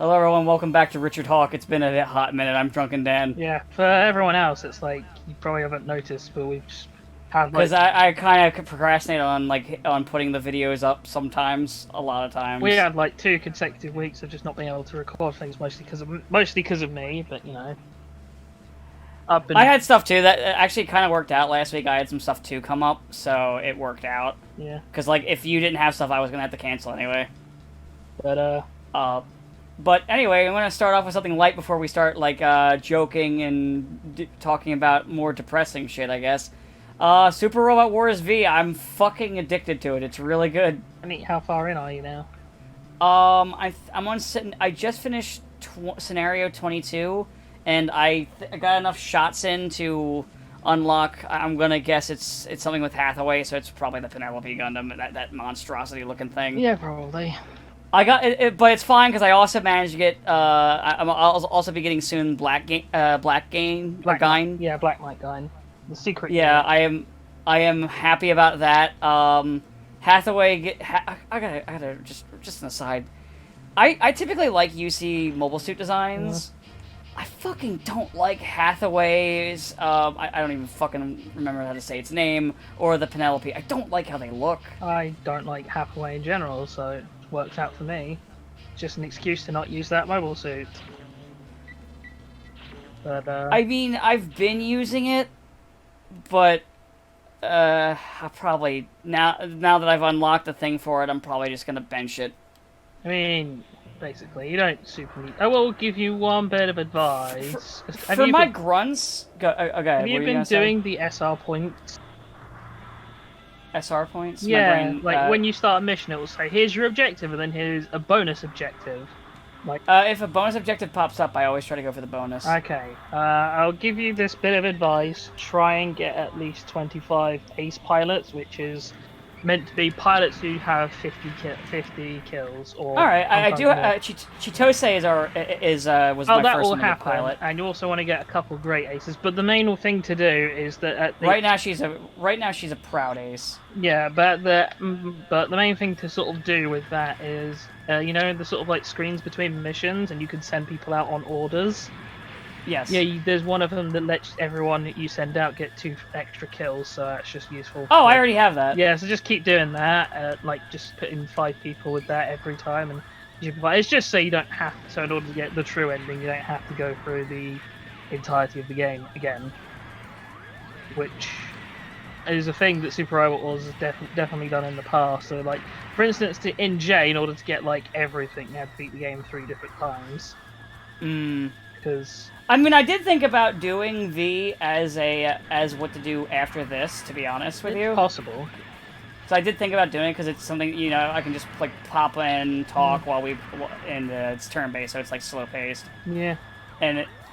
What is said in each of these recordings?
Hello everyone, welcome back to Richard Hawk. It's been a hot minute. I'm Drunken Dan. Yeah, for everyone else, it's like you probably haven't noticed, but we've just had Because like I kind of procrastinate on putting the videos up sometimes, a lot of times. we had like 2 consecutive weeks of just not being able to record things, mostly because of me. But you know, I had stuff too that actually kind of worked out last week. I had some stuff too come up, so it worked out. Yeah. Because like if you didn't have stuff, I was gonna have to cancel anyway. But But anyway, I'm gonna start off with something light before we start like joking and talking about more depressing shit, I guess. Super Robot Wars V. I'm fucking addicted to it. It's really good. I mean, how far in are you now? I'm on. I just finished scenario 22, and I got enough shots in to unlock. I'm gonna guess it's something with Hathaway, so it's probably the Penelope Gundam, that monstrosity looking thing. Yeah, probably. I got it, but it's fine because I also managed to get. I'll also be getting soon Black Gain. Yeah, Black Knight Gain. The secret. Yeah, I am happy about that. Hathaway. I gotta just an aside. I typically like UC mobile suit designs. I fucking don't like Hathaway's. I don't even fucking remember how to say its name, or the Penelope. I don't like how they look. I don't like Hathaway in general, so it works out for me. Just an excuse to not use that mobile suit. But I mean, I've been using it, but I probably now that I've unlocked the thing for it, I'm probably just gonna bench it. I mean, basically, you don't super need. I will give you one bit of advice. For my grunts, okay. Have you been doing the SR points? SR points? Yeah, brain, like when you start a mission, it will say, "Here's your objective," and then here's a bonus objective. Like, if a bonus objective pops up, I always try to go for the bonus. okay, I'll give you this bit of advice. Try and get at least 25 ace pilots, which is meant to be pilots who have 50 kills. Or all right, I do. Chitose was my that first will happen, pilot, and you also want to get a couple great aces. But the main thing to do is that right now she's a proud ace. Yeah, but the main thing to sort of do with that is, you know, the sort of like screens between missions, and you can send people out on orders. Yes. Yeah, there's one of them that lets everyone that you send out get 2 extra kills, so that's just useful. Oh, I already have that. Yeah, so just keep doing that. Like just put in 5 people with that every time, and it's just so you don't have. So in order to get the true ending, you don't have to go through the entirety of the game again, which is a thing that Super Robot Wars has definitely done in the past. So, like, for instance, in J, in order to get like everything, you had to beat the game 3 different times. Because I mean, I did think about doing V as what to do after this. To be honest with you, possible. So I did think about doing it because it's something, you know, I can just like pop in, talk while and it's turn based, so it's like slow paced. Yeah.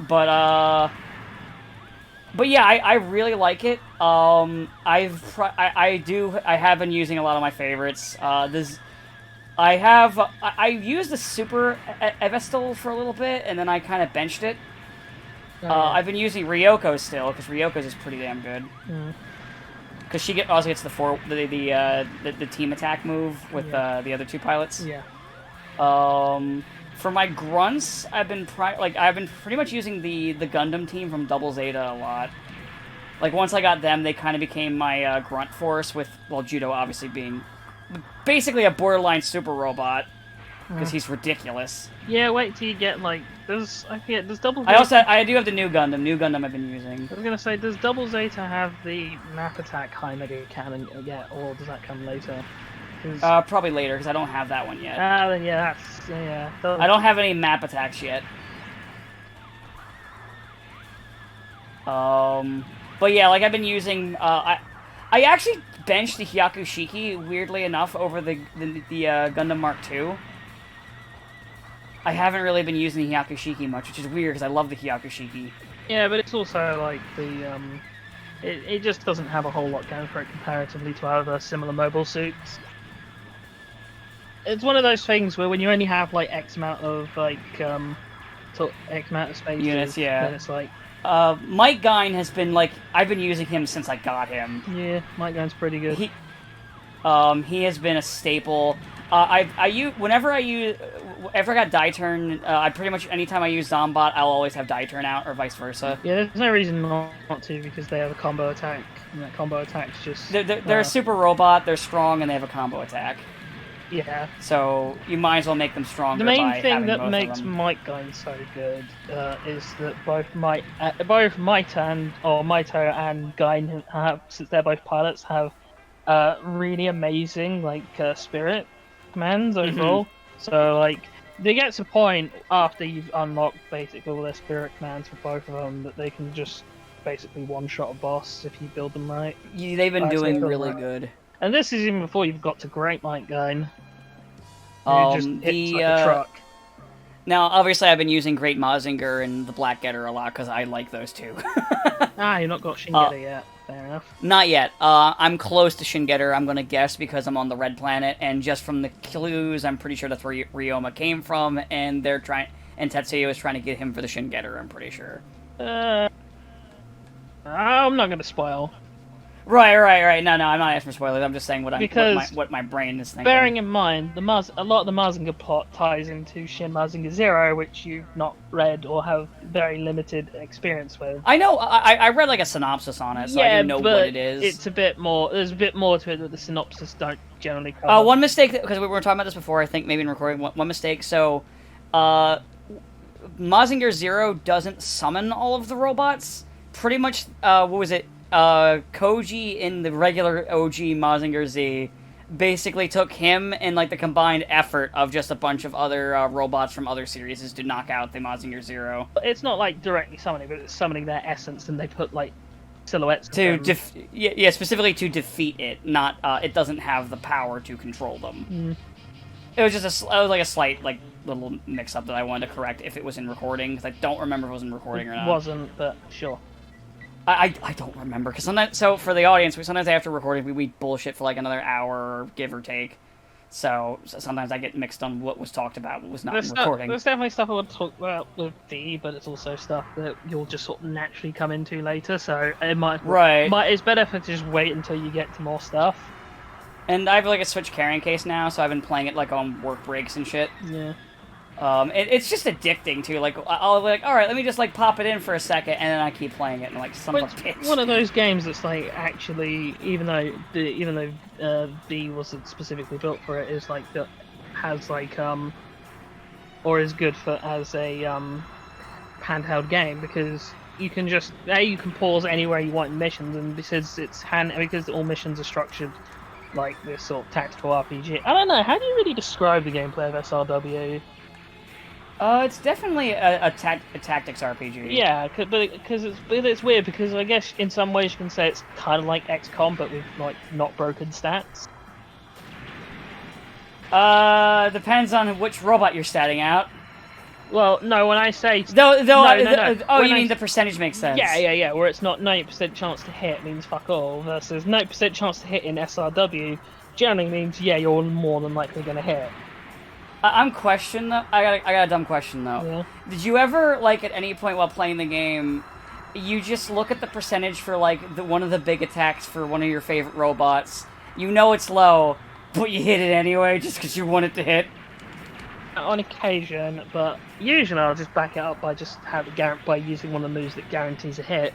But yeah, I really like it. I have been using a lot of my favorites. I used the Super Evestal for a little bit, and then I kind of benched it. I've been using Ryoko still, because Ryoko's is pretty damn good. Because she also gets the team attack move with the other 2 pilots. Yeah. For my grunts, I've been pretty much using the Gundam team from Double Zeta a lot. Like once I got them, they kind of became my grunt force. With Judo obviously being basically a borderline super robot because he's ridiculous. Yeah, wait till you get like does Double Zeta... I do have the new Gundam. New Gundam I've been using. I was gonna say, does Double Zeta have the map attack high mega cannon yet, or does that come later? Probably later because I don't have that one yet. Then yeah, I don't have any map attacks yet. But yeah, like I've been using. I actually benched the Hyakushiki, weirdly enough, over the Gundam Mark II. I haven't really been using the Hyakushiki much, which is weird because I love the Hyakushiki. Yeah, but it's also like it just doesn't have a whole lot going for it comparatively to other similar mobile suits. It's one of those things where when you only have like X amount of X amount of space units, yeah, then it's like Mike Gine has been like I've been using him since I got him. Yeah, Mike Gine's pretty good. He has been a staple. Whenever I use after I got die turn, I pretty much anytime I use Zombot, I'll always have die turn out, or vice versa. Yeah, there's no reason not to, because they have a combo attack, and that combo attack's just... They're a super robot, they're strong, and they have a combo attack. Yeah. So you might as well make them stronger. The main by thing having that both makes of them. Might Gun so good is that both Maito and Gain have, since they're both pilots, have really amazing spirit commands overall. So they get to a point after you've unlocked basically all their spirit commands for both of them that they can just basically one-shot a boss if you build them right. They've been doing really good. And this is even before you've got to Great Might Gun. Just hits like a truck. Now, obviously, I've been using Great Mazinger and the Black Getter a lot because I like those two. You've not got Shingetter yet. Fair enough. Not yet. I'm close to Shingetter, I'm going to guess, because I'm on the red planet, and just from the clues, I'm pretty sure that's where Ryoma came from, and Tetsuya is trying to get him for the Shingetter, I'm pretty sure. I'm not going to spoil. Right. No, I'm not asking for spoilers. I'm just saying what my brain is thinking. Bearing in mind, a lot of the Mazinger plot ties into Shin Mazinger Zero, which you've not read or have very limited experience with. I know. I read a synopsis on it, so I didn't know what it is. It's a bit more. There's a bit more to it that the synopsis don't generally cover. One mistake, because we were talking about this before, I think maybe in recording. One mistake. So, Mazinger Zero doesn't summon all of the robots. Pretty much. What was it? Koji in the regular OG Mazinger Z basically took him and the combined effort of just a bunch of other robots from other series to knock out the Mazinger Zero. It's not directly summoning, but it's summoning their essence, and they put silhouettes to specifically to defeat it. Not it doesn't have the power to control them. It was just a slight little mix up that I wanted to correct if it was in recording, because I don't remember if it was in recording or not. It wasn't, but sure. I don't remember, because sometimes, so for the audience, sometimes after recording, we bullshit for another hour, give or take. So sometimes I get mixed on what was talked about, what was not in recording. There's definitely stuff I want to talk about with D, but it's also stuff that you'll just sort of naturally come into later, so it's better to just wait until you get to more stuff. And I have a Switch carrying case now, so I've been playing it on work breaks and shit. Yeah. It's just addicting too. I'll be all right, let me just pop it in for a second, and then I keep playing it, and son of a bitch. One of those games that's actually, even though B wasn't specifically built for it, is that has or is good for as a handheld game, because you can just you can pause anywhere you want in missions, and because all missions are structured like this sort of tactical RPG. I don't know. How do you really describe the gameplay of SRW? It's definitely a tactics RPG. Yeah, but it's weird, because I guess in some ways you can say it's kind of like XCOM, but with not broken stats. Depends on which robot you're statting out. Well, no, when I say no. Oh, when you mean the percentage makes sense? Yeah. Where it's not 90% chance to hit means fuck all, versus 90% chance to hit in SRW generally means you're more than likely going to hit. I'm questioning though. I got a dumb question though. Yeah. Did you ever at any point while playing the game, you just look at the percentage for one of the big attacks for one of your favorite robots? You know it's low, but you hit it anyway just because you want it to hit. On occasion, but usually I'll just back it up by by using one of the moves that guarantees a hit.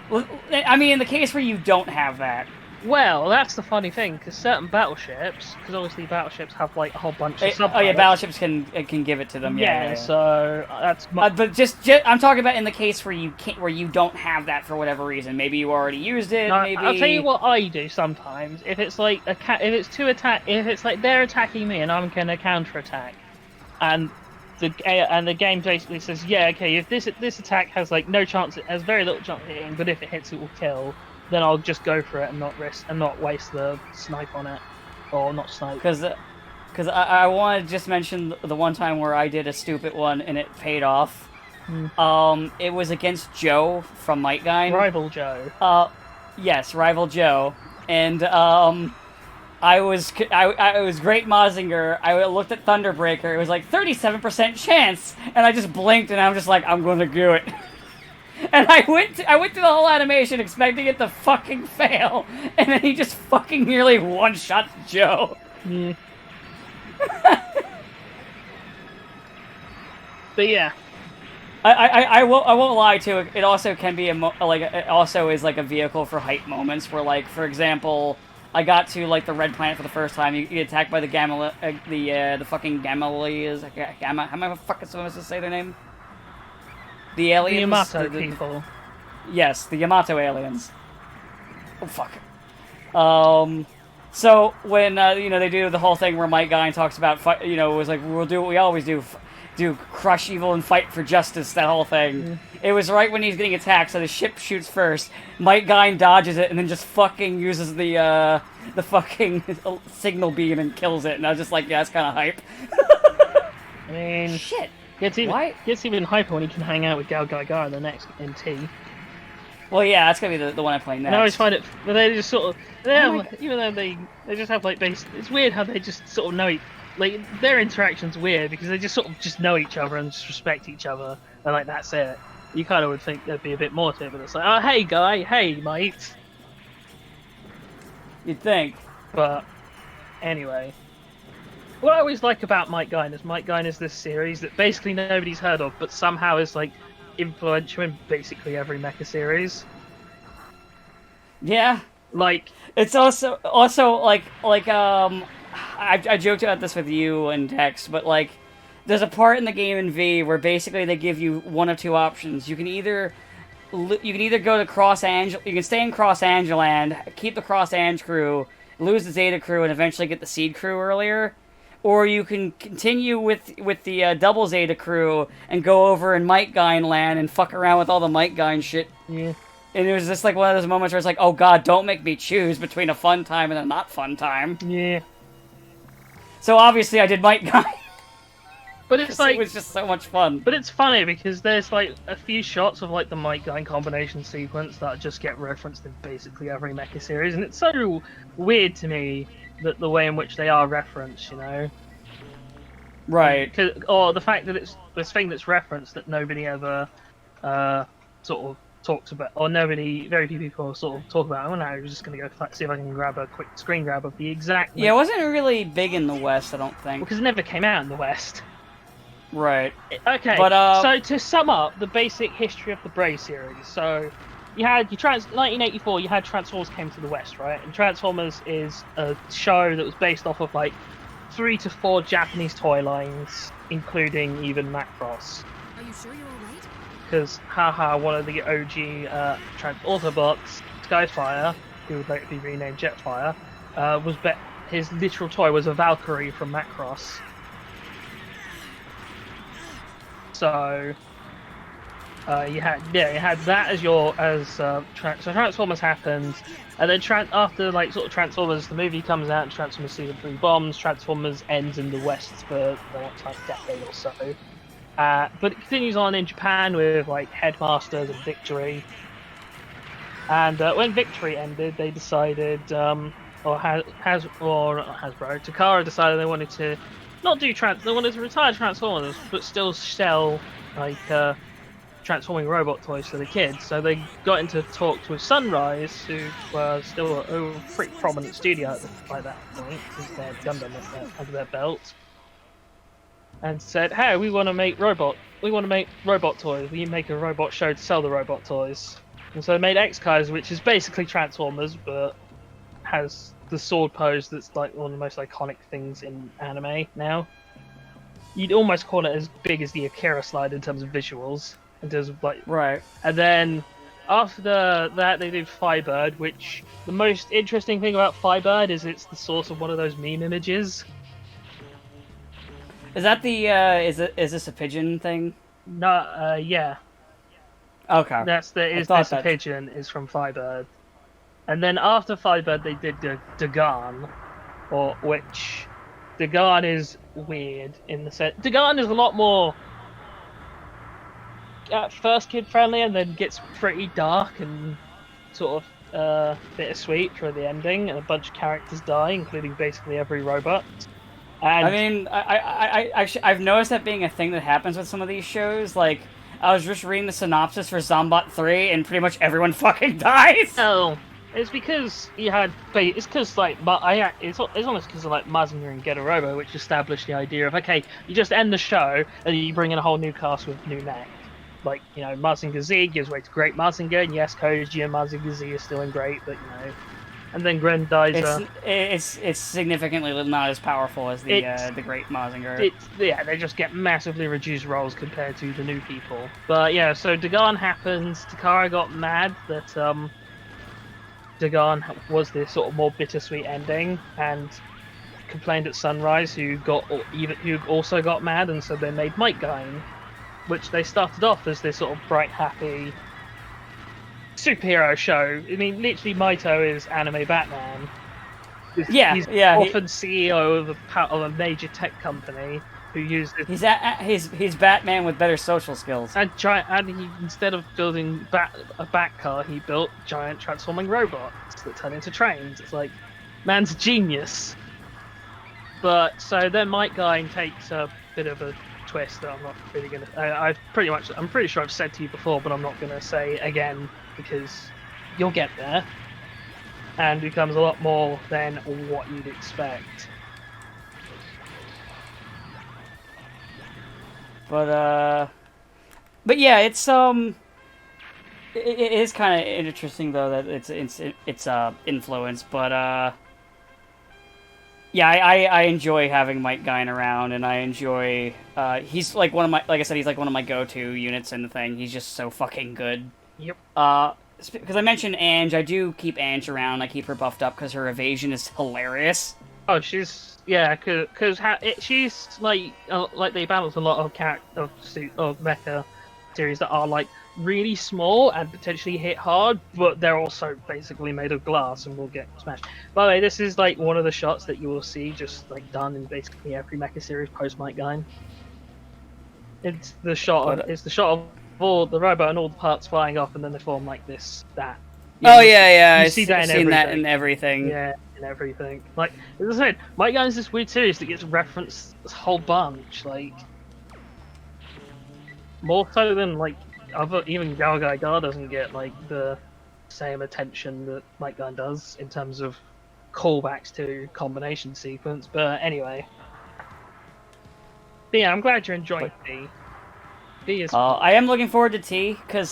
Well, I mean, in the case where you don't have that. Well, that's the funny thing, because certain battleships, because obviously battleships have a whole bunch of sub. Oh yeah, battleships can give it to them. Yeah. So that's. But just I'm talking about in the case where you don't have that for whatever reason. Maybe you already used it. No, maybe. I'll tell you what I do sometimes. If it's if it's they're attacking me and I'm gonna counter attack, and the game basically says, if this attack has no chance, it has very little chance of hitting, but if it hits, it will kill. Then I'll just go for it and not waste the snipe on it, or not snipe. Because I want to just mention the one time where I did a stupid one and it paid off. It was against Joe from Might Guy. Rival Joe. Yes, Rival Joe, and I was Great Mazinger. I looked at Thunderbreaker. It was 37% chance, and I just blinked and I'm just I'm going to do it. And I went through the whole animation expecting it to fucking fail, and then he just fucking nearly one-shot Joe. Yeah. But yeah. I won't lie too. It also can be it also is like a vehicle for hype moments where, like, for example, I got to like the red planet for the first time. You get attacked by the the fucking Gamma. How am I fucking supposed to say their name? The aliens. The Yamato people. Yes, the Yamato aliens. Oh fuck. So when they do the whole thing where Mike Guy talks about it was like, we'll do what we always do. Do crush evil and fight for justice, that whole thing. Mm. It was right when he's getting attacked, so the ship shoots first. Mike Guy dodges it and then just fucking uses the fucking signal beam and kills it. And I was just like, yeah, that's kind of hype. I mean, shit. Gets even hyper when he can hang out with Gal Gaigar in the next NT. Well, yeah, that's gonna be the one I play next. And I always find it, but they just sort of, even though they just have like base. It's weird how they just sort of know like their interaction's weird because they just sort of just know each other and just respect each other, and like that's it. You kind of would think there'd be a bit more to it, but it's like, oh hey guy, hey mate. You'd think, but anyway. What I always like about Mike Guy is this series that basically nobody's heard of, but somehow is like influential in basically every mecha series. Yeah, like it's also like I joked about this with you and Tex, but like there's a part in the game in V where basically they give you one of two options. You can either go to Cross Angel, you can stay in Cross Angeland, keep the Cross Ange crew, lose the Zeta crew, and eventually get the Seed crew earlier. Or you can continue with the double Zeta crew and go over in Mike Guy land and fuck around with all the Mike Guy and shit. Yeah. And it was just like one of those moments where it's like, oh god, don't make me choose between a fun time and a not fun time. Yeah. So obviously I did Mike Guy. But it's like, it was just so much fun. But it's funny because there's like a few shots of like the Mike Guy combination sequence that just get referenced in basically every mecha series, and it's so weird to me that the way in which they are referenced, you know. Right. Or the fact that it's this thing that's referenced that nobody ever sort of talks about, or very few people sort of talk about. Oh no, I was just going to go see if I can grab a quick screen grab of the exact... Yeah, it wasn't really big in the West, I don't think. Because it never came out in the West. Right. Okay, but, so to sum up the basic history of the Brave series, so you had 1984, you had Transformers came to the West, right? And Transformers is a show that was based off of like 3 to 4 Japanese toy lines, including even Macross. Are you sure you're alright? Because, haha, one of the OG Autobots, Skyfire, who would later be renamed Jetfire, his literal toy was a Valkyrie from Macross. So you had that as so Transformers happened, and then after like sort of Transformers, the movie comes out, and Transformers Season 3 bombs. Transformers ends in the West for the next like decade or so, but it continues on in Japan with like Headmasters and Victory. And when Victory ended, they decided, Takara decided they wanted to not do they wanted to retire Transformers, but still sell like transforming robot toys to the kids. So they got into talks with Sunrise, who was still a pretty prominent studio by that point, because they had Gundam under their belt, and said, "Hey, we want to make robot toys. We make a robot show to sell the robot toys." And so they made X-Kaiser, which is basically Transformers, but has the sword pose that's like one of the most iconic things in anime now. You'd almost call it as big as the Akira slide in terms of visuals. In terms of like, right. And then after that they did Firebird, which the most interesting thing about Firebird is it's the source of one of those meme images. Is that the is this a pigeon thing? No, yeah. Okay. This a pigeon is from Firebird. And then after Firebird, they did Dagon, which Dagon is weird in the sense. Dagon is a lot more at first kid friendly, and then gets pretty dark and sort of bittersweet for the ending, and a bunch of characters die, including basically every robot. And I mean, I've noticed that being a thing that happens with some of these shows. Like, I was just reading the synopsis for Zombot 3, and pretty much everyone fucking dies. Oh. It's because you had. It's because like, it's almost because of like Mazinger and Getter Robo, which established the idea of okay, you just end the show and you bring in a whole new cast with new mech. Like Mazinger Z gives way to Great Mazinger, and yes, Koji and Mazinger Z is still in Great, but and then Grendizer. It's significantly not as powerful as the Great Mazinger. They just get massively reduced roles compared to the new people. But yeah, so Dagon happens. Takara got mad that Dagon was this sort of more bittersweet ending, and complained at Sunrise, who also got mad, and so they made Might Guine, which they started off as this sort of bright, happy superhero show. I mean, literally, Maito is anime Batman. He's often CEO of a major tech company who uses. He's Batman with better social skills. And he, instead of building a bat car, he built giant transforming robots that turn into trains. It's like, man's a genius. But so then Might Guine takes a bit of a twist that I'm not really gonna. I'm pretty sure I've said to you before, but I'm not gonna say again because you'll get there, and becomes a lot more than what you'd expect. But yeah, it's it is kind of interesting though that it's influence, but yeah, I enjoy having Might Guine around, and I enjoy he's like like I said, he's like one of my go-to units in the thing. He's just so fucking good. Yep. Because I mentioned Ange, I do keep Ange around. I keep her buffed up because her evasion is hilarious. Oh, she's because she's like they balance a lot of mecha series that are like really small and potentially hit hard, but they're also basically made of glass and will get smashed. By the way, this is like one of the shots that you will see just like done in basically every mecha series post Might Guine. It's the shot of all the robot and all the parts flying off, and then they form like that. You see that in everything. Yeah, in everything. Like as I said, Might Guine is this weird series that gets referenced a whole bunch, like more so than like even Gal Gadot doesn't get like the same attention that Might Guine does in terms of callbacks to combination sequence. But anyway, yeah, I'm glad you're enjoying B. B is. I am looking forward to T because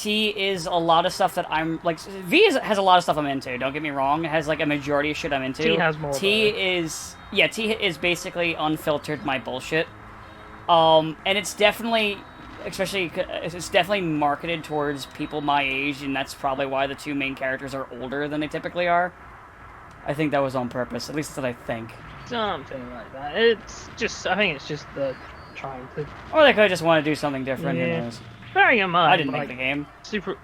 T is a lot of stuff that I'm like. Has a lot of stuff I'm into. Don't get me wrong. It has like a majority of shit I'm into. T has more. T is basically unfiltered my bullshit. And it's definitely. Especially, it's definitely marketed towards people my age, and that's probably why the two main characters are older than they typically are. I think that was on purpose. At least that's what I think. Something like that. I think it's just the trying to. Or they could just want to do something different. Yeah. Who knows? Bearing in mind, I didn't make the game. Super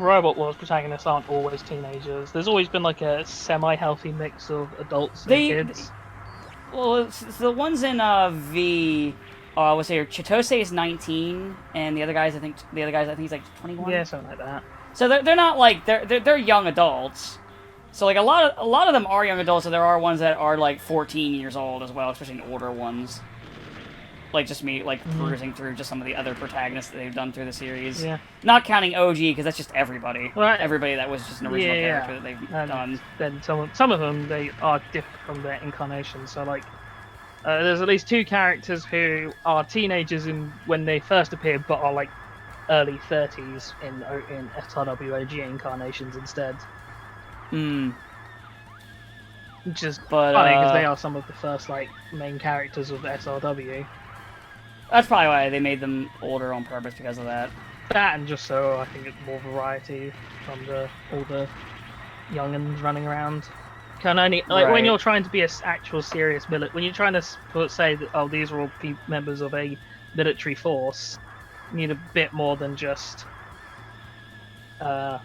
Robot Wars protagonists aren't always teenagers. There's always been like a semi-healthy mix of adults and kids. Well, it's the ones in V. What's here? Chitose is 19, and the other guys I think he's like 21. Yeah, something like that. So they're not like they're young adults. So like a lot of them are young adults, and there are ones that are like 14 years old as well, especially older ones. Like just me like cruising through just some of the other protagonists that they've done through the series. Yeah. Not counting OG because that's just everybody. Right. Everybody that was just an original character that they've done. Then some of them they are different from their incarnation. So like. There's at least two characters who are teenagers when they first appeared, but are like early 30s in SRWOG incarnations instead. Which is funny because they are some of the first like main characters of SRW. That's probably why they made them older on purpose because of that. That and just so I think it's more variety from all the young'uns running around. Can only like when you're trying to be an actual serious when you're trying to say that these are all members of a military force, you need a bit more than just. Right.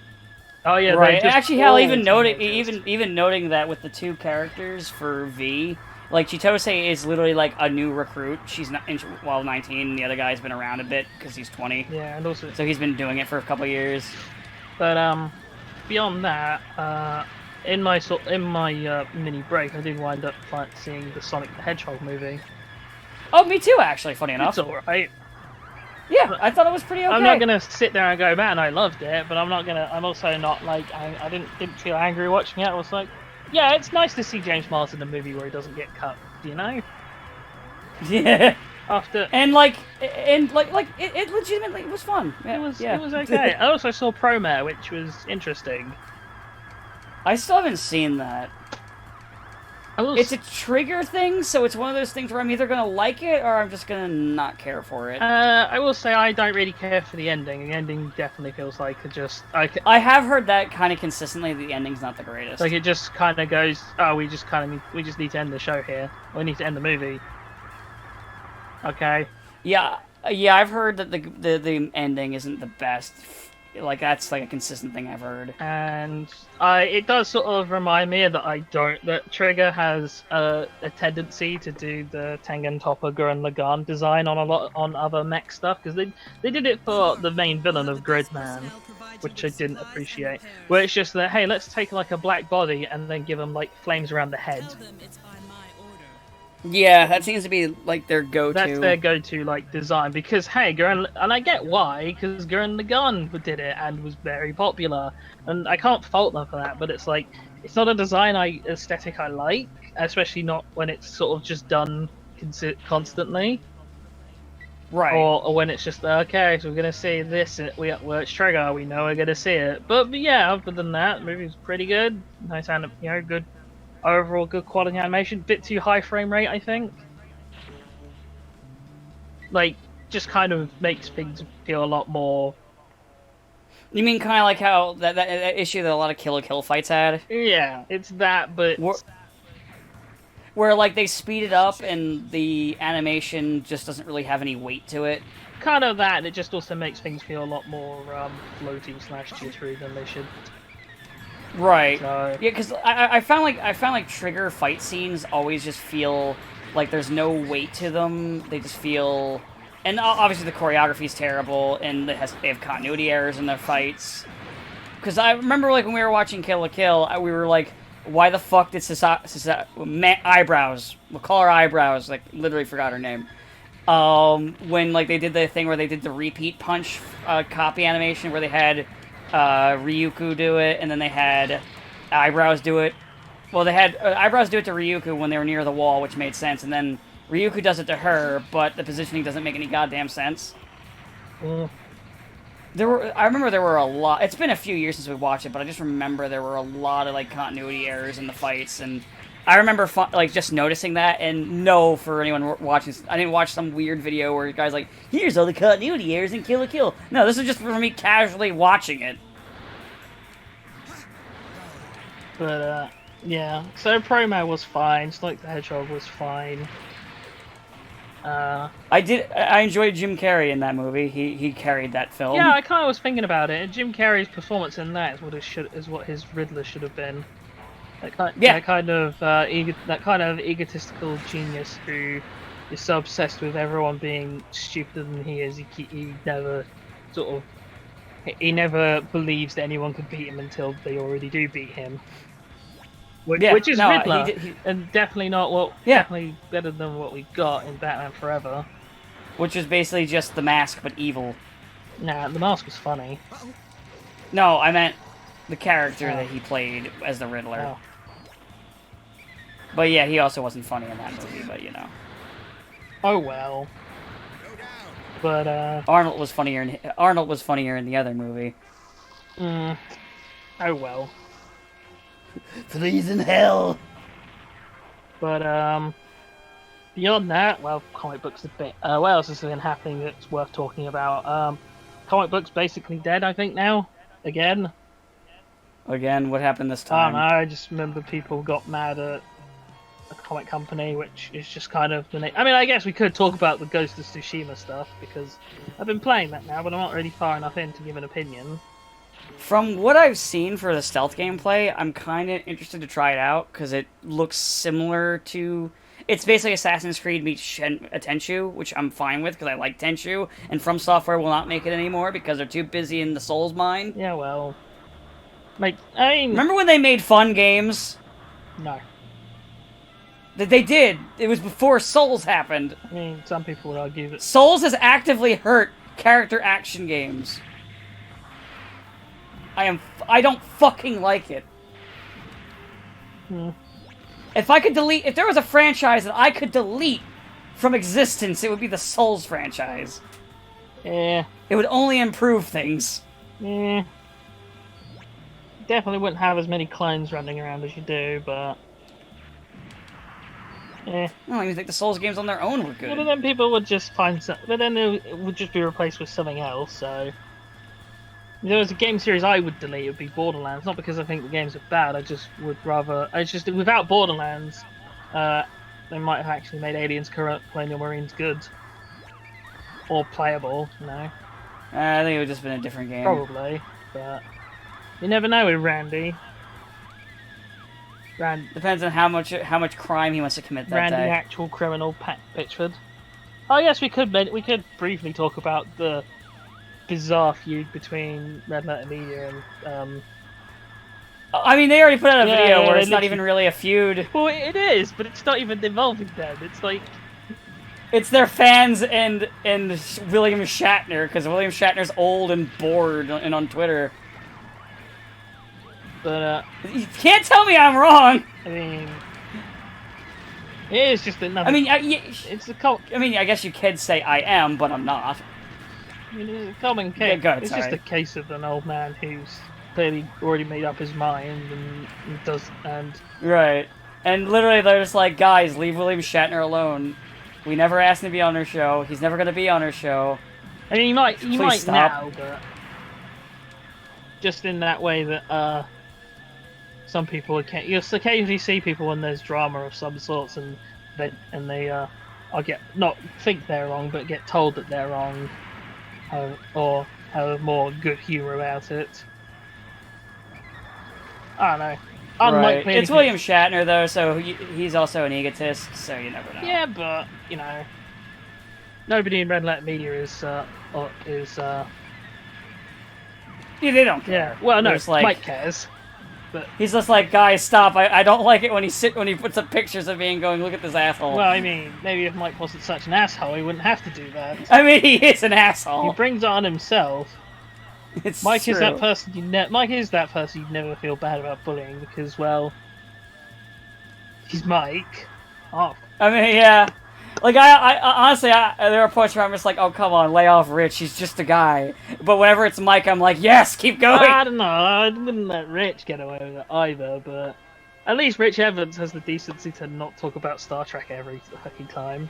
Actually, hell, even noting that with the two characters for V, like Chitose is literally like a new recruit. She's not 19. And the other guy's been around a bit because he's 20. Yeah, and also so he's been doing it for a couple of years. But beyond that, in my mini break, I did wind up seeing the Sonic the Hedgehog movie. Oh, me too, actually. Funny enough. It's alright. Yeah, I thought it was pretty okay. I'm not gonna sit there and go, man, I loved it, but I'm also not like I didn't feel angry watching it. I was like, yeah, it's nice to see James Marsden in a movie where he doesn't get cut, you know? Yeah. After it legitimately was fun. Yeah, it was okay. I also saw Promare, which was interesting. I still haven't seen that. It's a Trigger thing, so it's one of those things where I'm either gonna like it or I'm just gonna not care for it. I will say I don't really care for the ending. The ending definitely feels like I have heard that kind of consistently. The ending's not the greatest. Like it just kind of goes, oh, we just need to end the show here. We need to end the movie. Okay. Yeah, I've heard that the ending isn't the best. Like that's like a consistent thing I've heard. And it does sort of remind me that Trigger has a tendency to do the Tengen Toppa Gurren Lagann design on other mech stuff, because they did it for the main villain of Gridman, which I didn't appreciate. Where it's just that, hey, let's take like a black body and then give them like flames around the head. Yeah, that seems to be like their go-to. That's their go-to like design, because hey, and I get why, because Gurren Lagann did it and was very popular, and I can't fault them for that. But it's like it's not a design aesthetic I like, especially not when it's sort of just done constantly. Right. Or when it's just okay, so we're gonna see this. It's Trigger. We know we're gonna see it. But yeah, other than that, the movie's pretty good. Nice and good. Overall, good quality animation. Bit too high frame rate, I think. Like, just kind of makes things feel a lot more. You mean kind of like how that issue that a lot of Kill la Kill fights had? Yeah, it's that, but where like they speed it up and the animation just doesn't really have any weight to it. Kind of that. And it just also makes things feel a lot more floaty / jittery than they should. Right. So, yeah, because I found like Trigger fight scenes always just feel like there's no weight to them. They just feel, and obviously the choreography is terrible, and they have continuity errors in their fights. Because I remember like when we were watching Kill la Kill, we were like, why the fuck did Eyebrows? We'll call her Eyebrows. Like literally forgot her name. When like they did the thing where they did the repeat punch copy animation where they had Ryuko do it, and then they had Eyebrows do it. Well, they had Eyebrows do it to Ryuko when they were near the wall, which made sense, and then Ryuko does it to her, but the positioning doesn't make any goddamn sense. I remember there were a lot. It's been a few years since we watched it, but I just remember there were a lot of like continuity errors in the fights, and I remember like just noticing that. And no, for anyone watching, I didn't watch some weird video where the guy's like, "Here's all the continuity errors in Kill la Kill." No, this is just for me casually watching it. But yeah. So Promo was fine. Sonic the Hedgehog was fine. I enjoyed Jim Carrey in that movie. He carried that film. Yeah, I kind of was thinking about it. And Jim Carrey's performance in that is what his Riddler should have been. That kind of egotistical genius who is so obsessed with everyone being stupider than he is. He never believes that anyone could beat him until they already do beat him. Which is Riddler, and definitely definitely better than what we got in Batman Forever. Which is basically just the mask, but evil. Nah, the mask was funny. No, I meant the character that he played as the Riddler. Oh. But yeah, he also wasn't funny in that movie, but you know. Oh well. But Arnold was funnier in the other movie. Oh well. Please in hell. But beyond that, well, comic books a bit. What else has been happening that's worth talking about? Comic books basically dead, I think now. Again, what happened this time? I don't know. I just remember people got mad at a comic company, which is just kind of the name. I mean, I guess we could talk about the Ghost of Tsushima stuff because I've been playing that now, but I'm not really far enough in to give an opinion. From what I've seen for the stealth gameplay, I'm kind of interested to try it out because it looks similar to. It's basically Assassin's Creed meets Tenchu, which I'm fine with because I like Tenchu, and From Software will not make it anymore because they're too busy in the Souls mine. Yeah, well, like I mean, remember when they made fun games? No. They did. It was before Souls happened. I mean, some people would argue that Souls has actively hurt character action games. I don't fucking like it. If there was a franchise that I could delete from existence, it would be the Souls franchise. Yeah. It would only improve things. Yeah. Definitely wouldn't have as many clones running around as you do, but... Yeah. I don't even think the Souls games on their own were good. Well, but then people would just find some... But then it would just be replaced with something else, so... If there was a game series I would delete, it would be Borderlands. Not because I think the games are bad, I just would rather... Without Borderlands, they might have actually made Aliens Colonial Marines good. Or playable, you know. I think it would have just been a different game. Probably, but... You never know with Randy. Depends on how much crime he wants to commit that Randy, day. actual criminal Pat Pitchford. Oh yes, we could briefly talk about the bizarre feud between Red Letter Media and. I mean, they already put out a video where it's not literally... even really a feud. Well, it is, but it's not even involving them. It's like. It's their fans and William Shatner, because William Shatner's old and bored and on Twitter. But you can't tell me I'm wrong. I mean, it is just another. I mean, it's a cult. I mean, I guess you could say I am, but I'm not. I mean, it's a common case. Yeah, go ahead, it's sorry. just a case of an old man who's clearly already made up his mind and does and. Right, and literally they're just like, guys, leave William Shatner alone. We never asked him to be on our show. He's never gonna be on our show. I mean, he might stop. now, but just in that way that some people you'll occasionally see people when there's drama of some sorts, and they not think they're wrong, but get told that they're wrong, or have more good humor about it. I don't know. Unlikely. Right. It's William Shatner though, so he's also an egotist, so you never know. Yeah, but you know, nobody in Red Letter Media is. Yeah, they don't care. Yeah. Well, no, like, Mike cares. But he's just like, guys, stop! I don't like it when he puts up pictures of me and going, look at this asshole. Well, I mean, maybe if Mike wasn't such an asshole, he wouldn't have to do that. I mean, he is an asshole. He brings it on himself. It's Mike true. is that person Mike is that person you'd never feel bad about bullying because, well, he's Mike. Oh. I mean, yeah. Like, I honestly, there are points where I'm just like, oh, come on, lay off Rich, he's just a guy. But whenever it's Mike, I'm like, yes, keep going! I don't know, I wouldn't let Rich get away with it either, but at least Rich Evans has the decency to not talk about Star Trek every fucking time.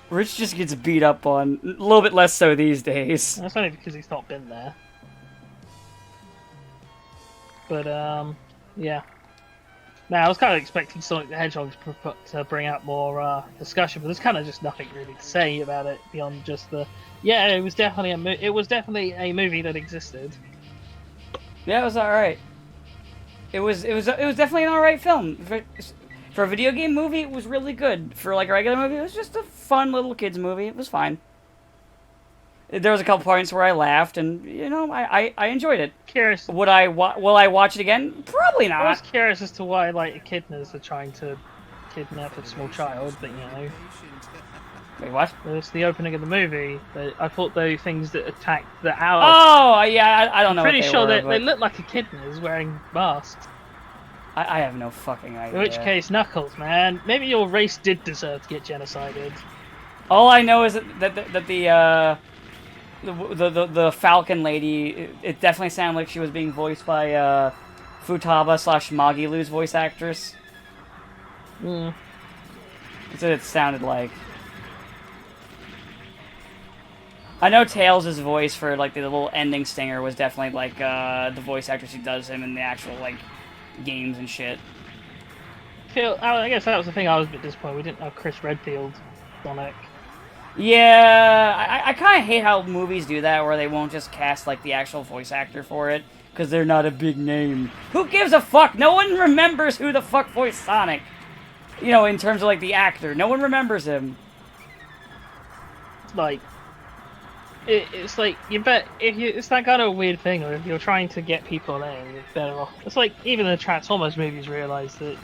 Rich just gets beat up on, a little bit less so these days. That's only because he's not been there. But, yeah. Now, I was kind of expecting Sonic the Hedgehog to bring out more discussion, but there's kind of just nothing really to say about it beyond just the. Yeah, it was definitely a movie that existed. Yeah, it was all right. It was definitely an all right film. For a video game movie, it was really good. For like a regular movie, it was just a fun little kids movie. It was fine. There was a couple points where I laughed, and you know, I enjoyed it. Curious. Will I watch it again? Probably not. I was curious as to why like echidnas are trying to kidnap a small child, but you know. Wait, what? It's the opening of the movie. I thought the things that attacked the owl. Oh, yeah, I don't know. Pretty what they sure were, they look like echidnas wearing masks. I have no fucking idea. In which case, Knuckles, man, maybe your race did deserve to get genocided. All I know is that the Falcon lady, it definitely sounded like she was being voiced by Futaba / Magilu's voice actress. Hmm. That's what it sounded like. I know Tails' voice for like the little ending stinger was definitely like the voice actress who does him in the actual like games and shit. I guess that was the thing I was a bit disappointed. We didn't have Chris Redfield Sonic. Yeah, I kind of hate how movies do that, where they won't just cast like the actual voice actor for it because they're not a big name. Who gives a fuck? No one remembers who the fuck voiced Sonic. You know, in terms of like the actor, no one remembers him. Like, it's like it's that kind of weird thing. Or if you're trying to get people in, you're better off. It's like even the Transformers movies realize that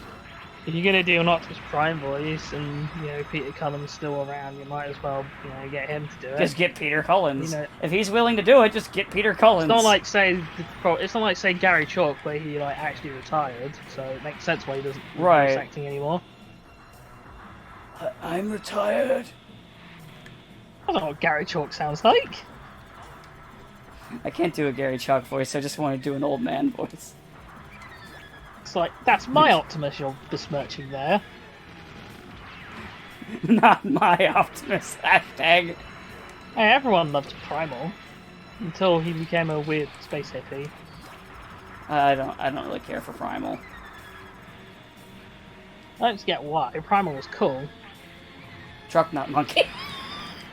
if you're gonna do an Optimus Prime voice, and Peter Cullen's still around, you might as well get him to do it. Just get Peter Cullens. You if he's willing to do it, just get Peter Cullens. It's not like say Gary Chalk, where he actually retired, so it makes sense why he doesn't do Right. voice acting anymore. I'm retired. I don't know what Gary Chalk sounds like. I can't do a Gary Chalk voice. I just want to do an old man voice. It's like, that's my Optimus you're besmirching there. Not my Optimus. Hashtag. Hey, everyone loved Primal until he became a weird space hippie. I don't really care for Primal. I don't get why. Primal was cool. Truck Nut Monkey.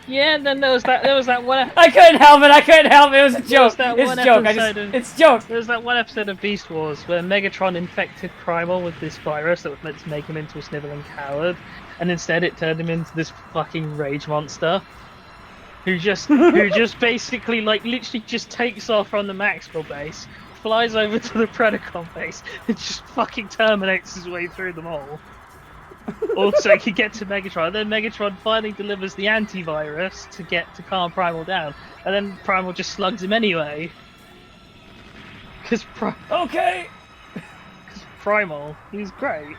Yeah, and then there was that one. I couldn't help it. It was a joke. It's a joke. It's a joke. There was that one episode of Beast Wars where Megatron infected Primal with this virus that was meant to make him into a sniveling coward, and instead it turned him into this fucking rage monster, who just basically literally just takes off from the Maxwell base, flies over to the Predacon base, and just fucking terminates his way through them all. Also, he can get to Megatron. Then Megatron finally delivers the antivirus to calm Primal down, and then Primal just slugs him anyway. Because Primal, he's great.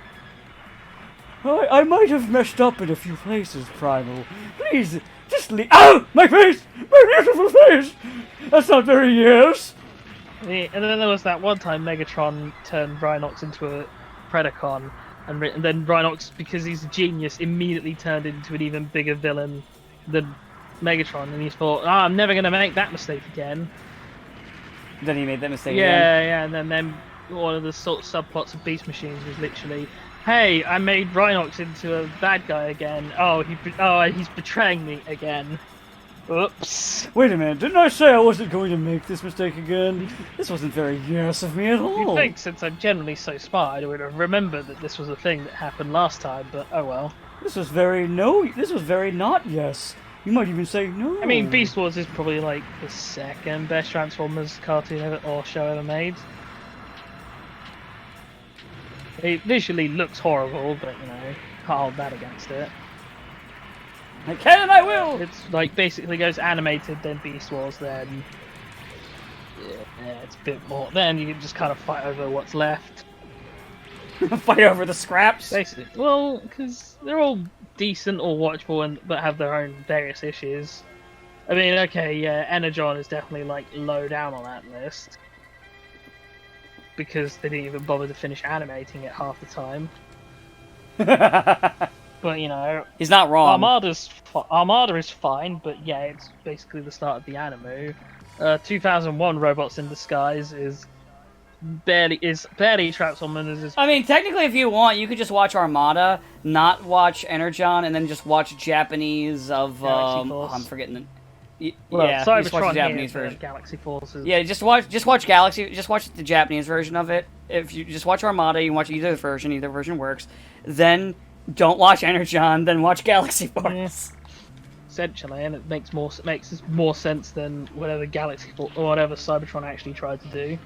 I might have messed up in a few places, Primal. Please, just leave. Oh, my face! My beautiful face! That's not very yes. Yeah, and then there was that one time Megatron turned Rhinox into a Predacon. And then Rhinox, because he's a genius, immediately turned into an even bigger villain than Megatron. And he thought, I'm never going to make that mistake again. Then he made that mistake again? Yeah, and then one of the sort of subplots of Beast Machines was literally, hey, I made Rhinox into a bad guy again. He's betraying me again. Oops. Wait a minute, didn't I say I wasn't going to make this mistake again? This wasn't very yes of me at all. You'd think, since I'm generally so smart, I would have remembered that this was a thing that happened last time, but oh well. This was very not yes. You might even say no. I mean, Beast Wars is probably the second best Transformers cartoon ever, or show ever made. It visually looks horrible, but can't hold that against it. I can and I will! It's basically goes animated, then Beast Wars, then it's a bit more. Then you can just kind of fight over what's left. Fight over the scraps? Basically, well, because they're all decent or watchable, but have their own various issues. I mean, okay, yeah, Energon is definitely low down on that list because they didn't even bother to finish animating it half the time. But he's not wrong. Armada is fine, but yeah, it's basically the start of the anime. 2001 Robots in Disguise is barely Transformers. I mean, technically, if you want, you could just watch Armada, not watch Energon, and then just watch Japanese of I'm forgetting the. Yeah, just watch the Japanese version. Galaxy Forces. Yeah, just watch Galaxy. Just watch the Japanese version of it. If you just watch Armada, you can watch either version works. Then don't watch Energon, then watch Galaxy Force. Yeah. Essentially, and it makes more sense than whatever Galaxy Force or whatever Cybertron actually tried to do.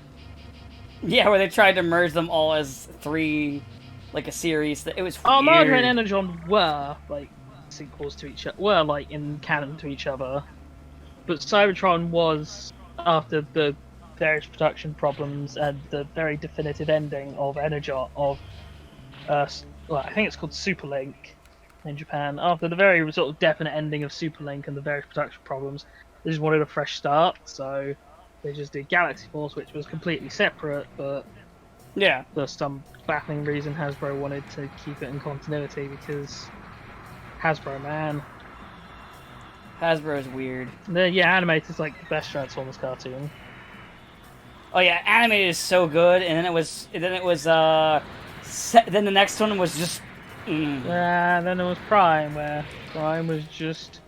Yeah, where they tried to merge them all as three, a series. It was weird. Armada and Energon were sequels to each other, were in canon to each other, but Cybertron was after the various production problems and the very definitive ending of Energon I think it's called Superlink in Japan. After the very sort of definite ending of Superlink and the various production problems, they just wanted a fresh start, so they just did Galaxy Force, which was completely separate, but yeah, for some baffling reason Hasbro wanted to keep it in continuity because Hasbro, man. Hasbro is weird. Yeah, animated's the best Transformers cartoon. Oh yeah, animated is so good, and then the next one was just. Then there was Prime, where Prime was just.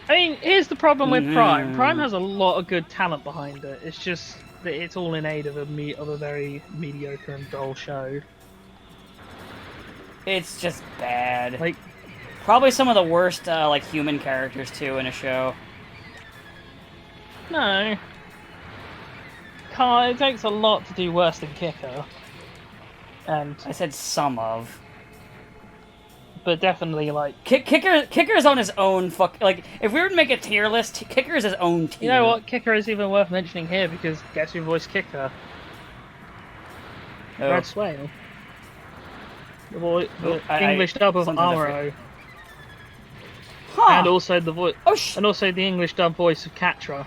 I mean, here's the problem with Prime. Prime has a lot of good talent behind it. It's just that it's all in aid of a very mediocre and dull show. It's just bad. Probably some of the worst human characters too in a show. No. It takes a lot to do worse than Kicker. And I said some of. but definitely like Kicker is on his own. Like if we were to make a tier list, Kicker is his own tier. You know what? Kicker is even worth mentioning here because guess who voiced Kicker? Oh. Red Swale. The English dub of Amuro. Huh. And also the voice. Oh, and also the English dub voice of Catra.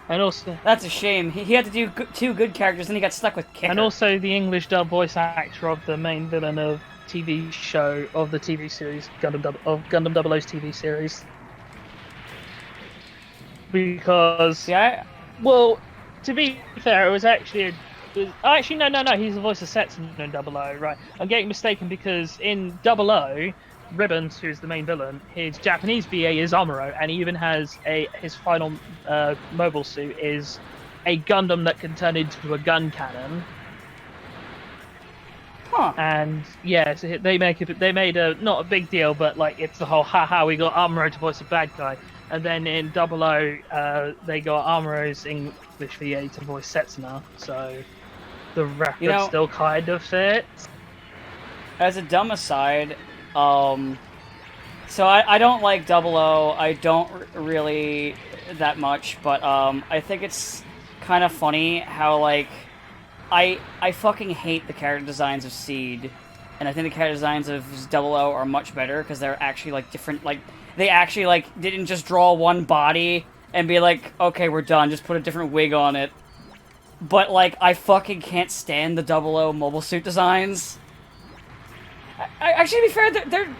And also. That's a shame. He had to do two good characters, and he got stuck with Kicker. And also the English dub voice actor of the main villain of TV show of the TV series Gundam 00's TV series. Because well, to be fair, it was actually no. He's the voice of Setsuna in 00, right? I'm getting mistaken because in 00, Ribbons, who's the main villain, his Japanese VA is Amuro, and he even has his final mobile suit is a Gundam that can turn into a gun cannon. Huh. And yeah, so they made a not a big deal, but like it's the whole haha we got Amuro to voice a bad guy, and then in 00 they got Amuro's English VA to voice Setsuna, so the reference still kind of fits. As a dumb aside, so I don't like 00. I don't really that much, but I think it's kind of funny how like I fucking hate the character designs of Seed, and I think the character designs of 00 are much better because they're actually like different. Like they actually like didn't just draw one body and be like, okay, we're done, just put a different wig on it. But like I fucking can't stand the 00 mobile suit designs. Actually, to be fair,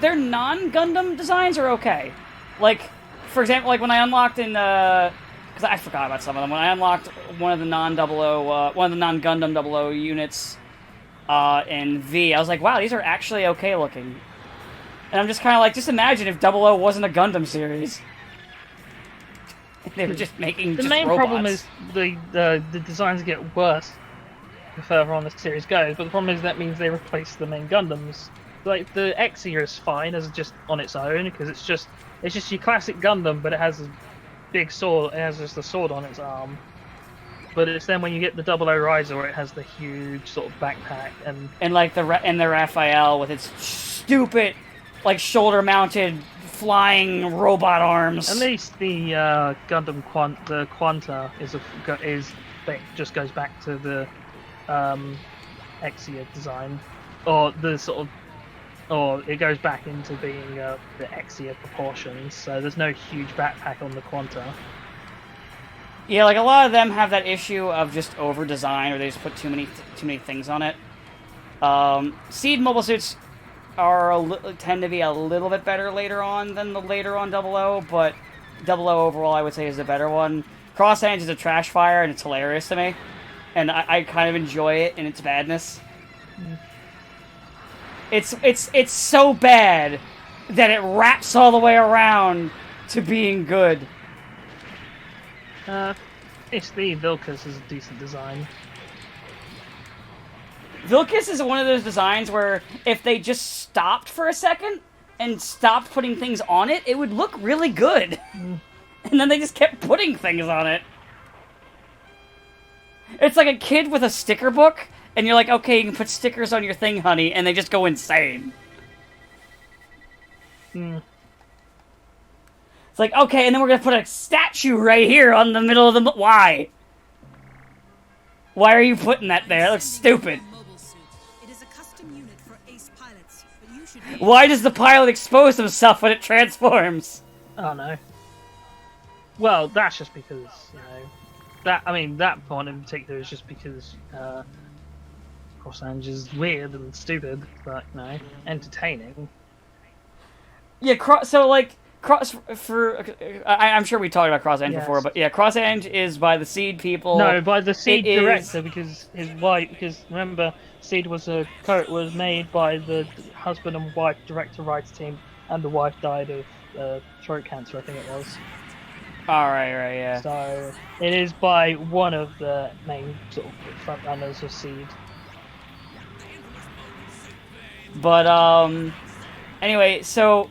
their non-Gundam designs are okay. Like, for example, like when I unlocked in because I forgot about some of them. When I unlocked one of the non-Gundam 00 units in V, I was like, wow, these are actually okay looking. And I'm just kind of like, just imagine if 00 wasn't a Gundam series. They were just making the just main robots. problem is the designs get worse the further on the series goes, but the problem is that means they replace the main Gundams. Like the Exia is fine as just on its own because it's just your classic Gundam, but it has a big sword. It has just a sword on its arm. But it's then when you get the 00 Riser where it has the huge sort of backpack and like the Raphael with its stupid like shoulder-mounted flying robot arms. At least the Gundam Quanta just goes back to the Exia design, or it goes back into being the Exia proportions. So there's no huge backpack on the Quanta. Yeah, like a lot of them have that issue of just over design, or they just put too many things on it. Seed mobile suits tend to be a little bit better later on than the later on 00, but 00 overall I would say is the better one. Cross Edge is a trash fire, and it's hilarious to me, and I kind of enjoy it in its badness. It's so bad that it wraps all the way around to being good. It's the Vilcus is a decent design. Vilcus is one of those designs where if they just stopped for a second and stopped putting things on it, it would look really good. And then they just kept putting things on it. It's like a kid with a sticker book, and you're like, okay, you can put stickers on your thing, honey, and they just go insane. It's like, okay, and then we're gonna put a statue right here on the middle of the... Why? Why are you putting that there? That looks stupid. Why does the pilot expose himself when it transforms? Oh no. Well, that's just because, that point in particular is just because Cross Edge is weird and stupid, but entertaining. Yeah, I'm sure we talked about Cross Edge before, but yeah, Cross Edge is by the Seed people. No, by the Seed director, because his wife. Because remember, Seed was made by the husband and wife director-writer team, and the wife died of throat cancer, I think it was. Right, yeah. So it is by one of the main sort of front runners of Seed. But anyway, so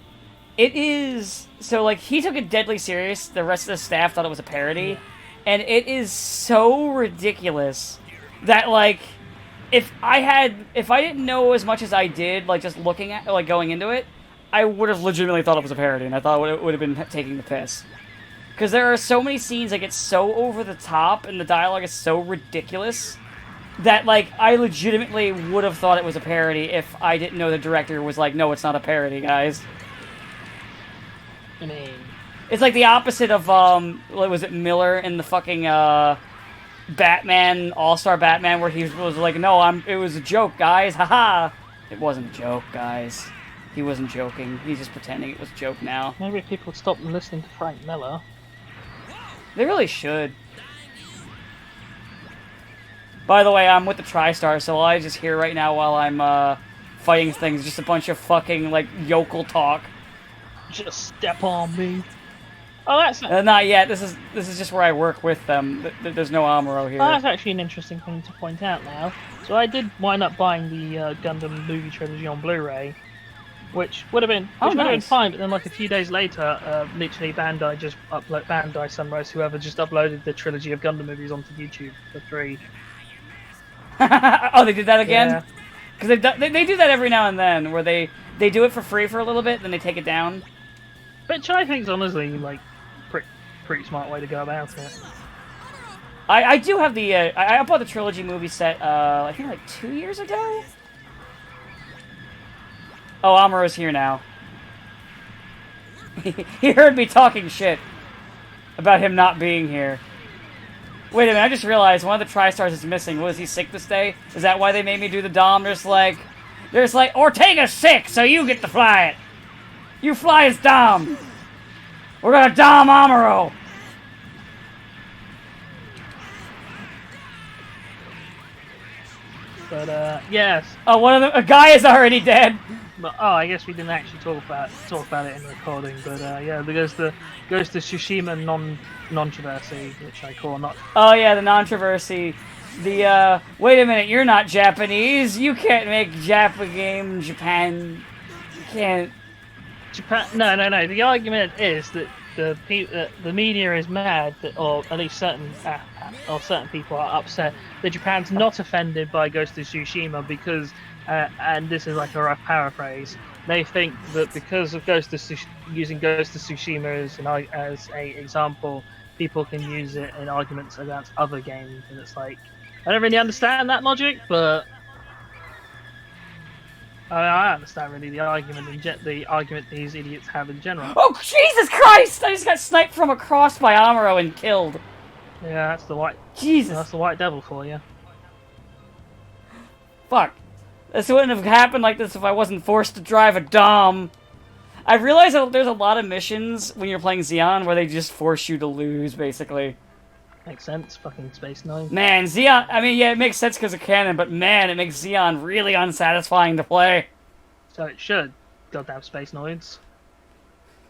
it is he took it deadly serious. The rest of the staff thought it was a parody, and it is so ridiculous that like if I didn't know as much as I did, like just looking at, like going into it, I would have legitimately thought it was a parody, and I thought it would have been taking the piss. Because there are so many scenes that get so over the top, and the dialogue is so ridiculous, that, like, I legitimately would have thought it was a parody if I didn't know the director was like, no, it's not a parody, guys. I mean... It's like the opposite of, what was it, Miller in the fucking, Batman, All-Star Batman, where he was like, no, it was a joke, guys, haha! It wasn't a joke, guys. He wasn't joking. He's just pretending it was a joke now. Maybe people would stop listening to Frank Miller. They really should. By the way, I'm with the TriStar, so all I just hear right now while I'm fighting things is just a bunch of fucking, like, yokel talk. Just step on me. Oh, that's not yet. This is just where I work with them. There's no Amuro here. Oh, that's actually an interesting thing to point out now. So I did wind up buying the Gundam movie trilogy on Blu-ray, which would have been been fine, but then like a few days later, literally Bandai Sunrise, whoever just uploaded the trilogy of Gundam movies onto YouTube for free. Oh, they did that again? Yeah. Because they do that every now and then, where they do it for free for a little bit, then they take it down. Which I think is honestly like pretty smart way to go about it. I do have the I bought the trilogy movie set I think like 2 years ago. Oh, Amuro's here now. He heard me talking shit about him not being here. Wait a minute, I just realized one of the TriStars is missing. Was he sick this day? Is that why they made me do the Dom? There's like, Ortega's sick, so you get to fly it. You fly as Dom. We're gonna Dom Amuro. But yes. Oh, a guy is already dead. But, I guess we didn't actually talk about it in recording. But yeah, there goes the Tsushima non-controversy, which I call not. Oh yeah, the non-controversy. The wait a minute, you're not Japanese. You can't make Japa game Japan. You can't. Japan. No. The argument is that the media is mad that, or at least certain people are upset that Japan's not offended by Ghost of Tsushima because, and this is like a rough paraphrase, they think that because of using Ghost of Tsushima as a example, people can use it in arguments against other games, and it's like, I don't really understand that logic, but I understand really the argument these idiots have in general. Oh Jesus Christ! I just got sniped from across by Amuro and killed. Yeah, that's the white. Jesus. That's the white devil for you. Fuck. This wouldn't have happened like this if I wasn't forced to drive a Dom. I realize that there's a lot of missions when you're playing Zeon where they just force you to lose, basically. Makes sense, fucking Space Nine. Man, Zeon, I mean, yeah, it makes sense because of canon, but man, it makes Zeon really unsatisfying to play. So it should. Goddamn Space Noids.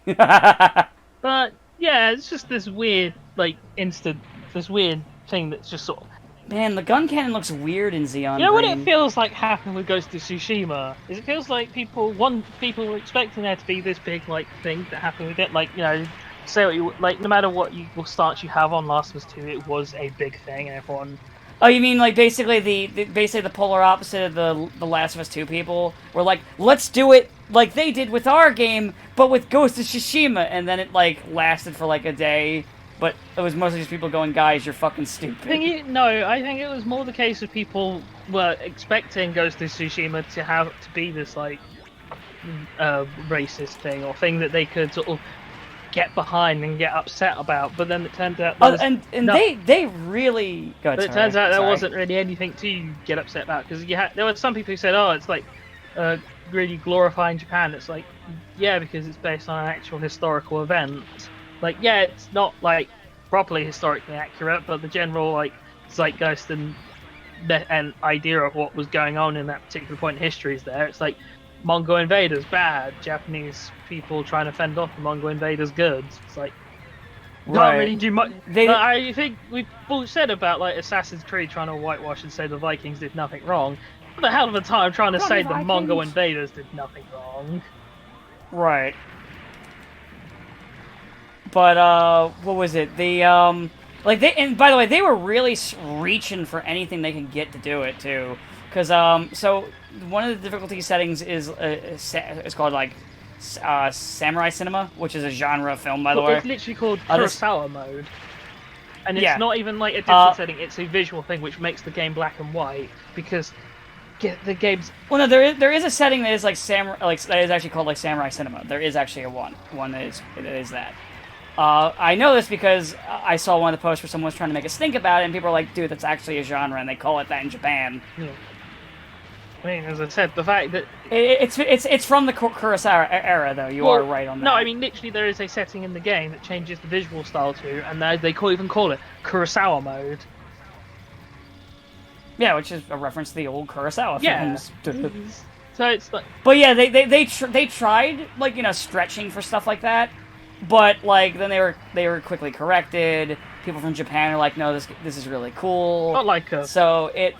But, yeah, it's just this weird, like, this weird thing that's just sort of... Man, the gun cannon looks weird in Zeon. You know what it feels like happened with Ghost of Tsushima? Is it feels like people were expecting there to be this big, like, thing that happened with it, like, you know... Say what you like. No matter what stance you have on Last of Us 2, it was a big thing, and everyone. Oh, you mean like basically the polar opposite of the Last of Us 2 people were like, let's do it like they did with our game, but with Ghost of Tsushima, and then it like lasted for like a day, but it was mostly just people going, guys, you're fucking stupid. I think it was more the case of people were expecting Ghost of Tsushima to be this like racist thing or thing that they could sort of get behind and get upset about, but then it turns out they really but it turns out there wasn't really anything to get upset about, because there were some people who said, oh, it's like really glorifying Japan. It's like, yeah, because it's based on an actual historical event. Like, yeah, it's not like properly historically accurate, but the general like zeitgeist and idea of what was going on in that particular point in history is there. It's like Mongol invaders bad, Japanese people trying to fend off the Mongol invaders good. It's like, can't really do much. I think we've all said about like Assassin's Creed trying to whitewash and say the Vikings did nothing wrong. What the hell of a time trying to say the Mongol invaders did nothing wrong. Right. But what was it? And by the way, they were really reaching for anything they could get to do it too. Because so one of the difficulty settings is it's called like samurai cinema, which is a genre of film, by the way. It's literally called This- Kurosawa mode. And it's Yeah. not even like a digital setting, it's a visual thing which makes the game black and white because the game's Well, no, there is a setting that is like that is actually called like samurai cinema. There is actually one that is that. I know this because I saw one of the posts where someone was trying to make us think about it, and people are like, "Dude, that's actually a genre," and they call it that in Japan. Yeah. I mean, as I said, the fact that It's from the Kurosawa era, though. You are right on that. No, I mean literally there is a setting in the game that changes the visual style to, and they even call it Kurosawa mode. Yeah, which is a reference to the old Kurosawa films. So it's like, But yeah, they tried like stretching for stuff like that, but like then they were quickly corrected. People from Japan are like, no, this is really cool. not like a So it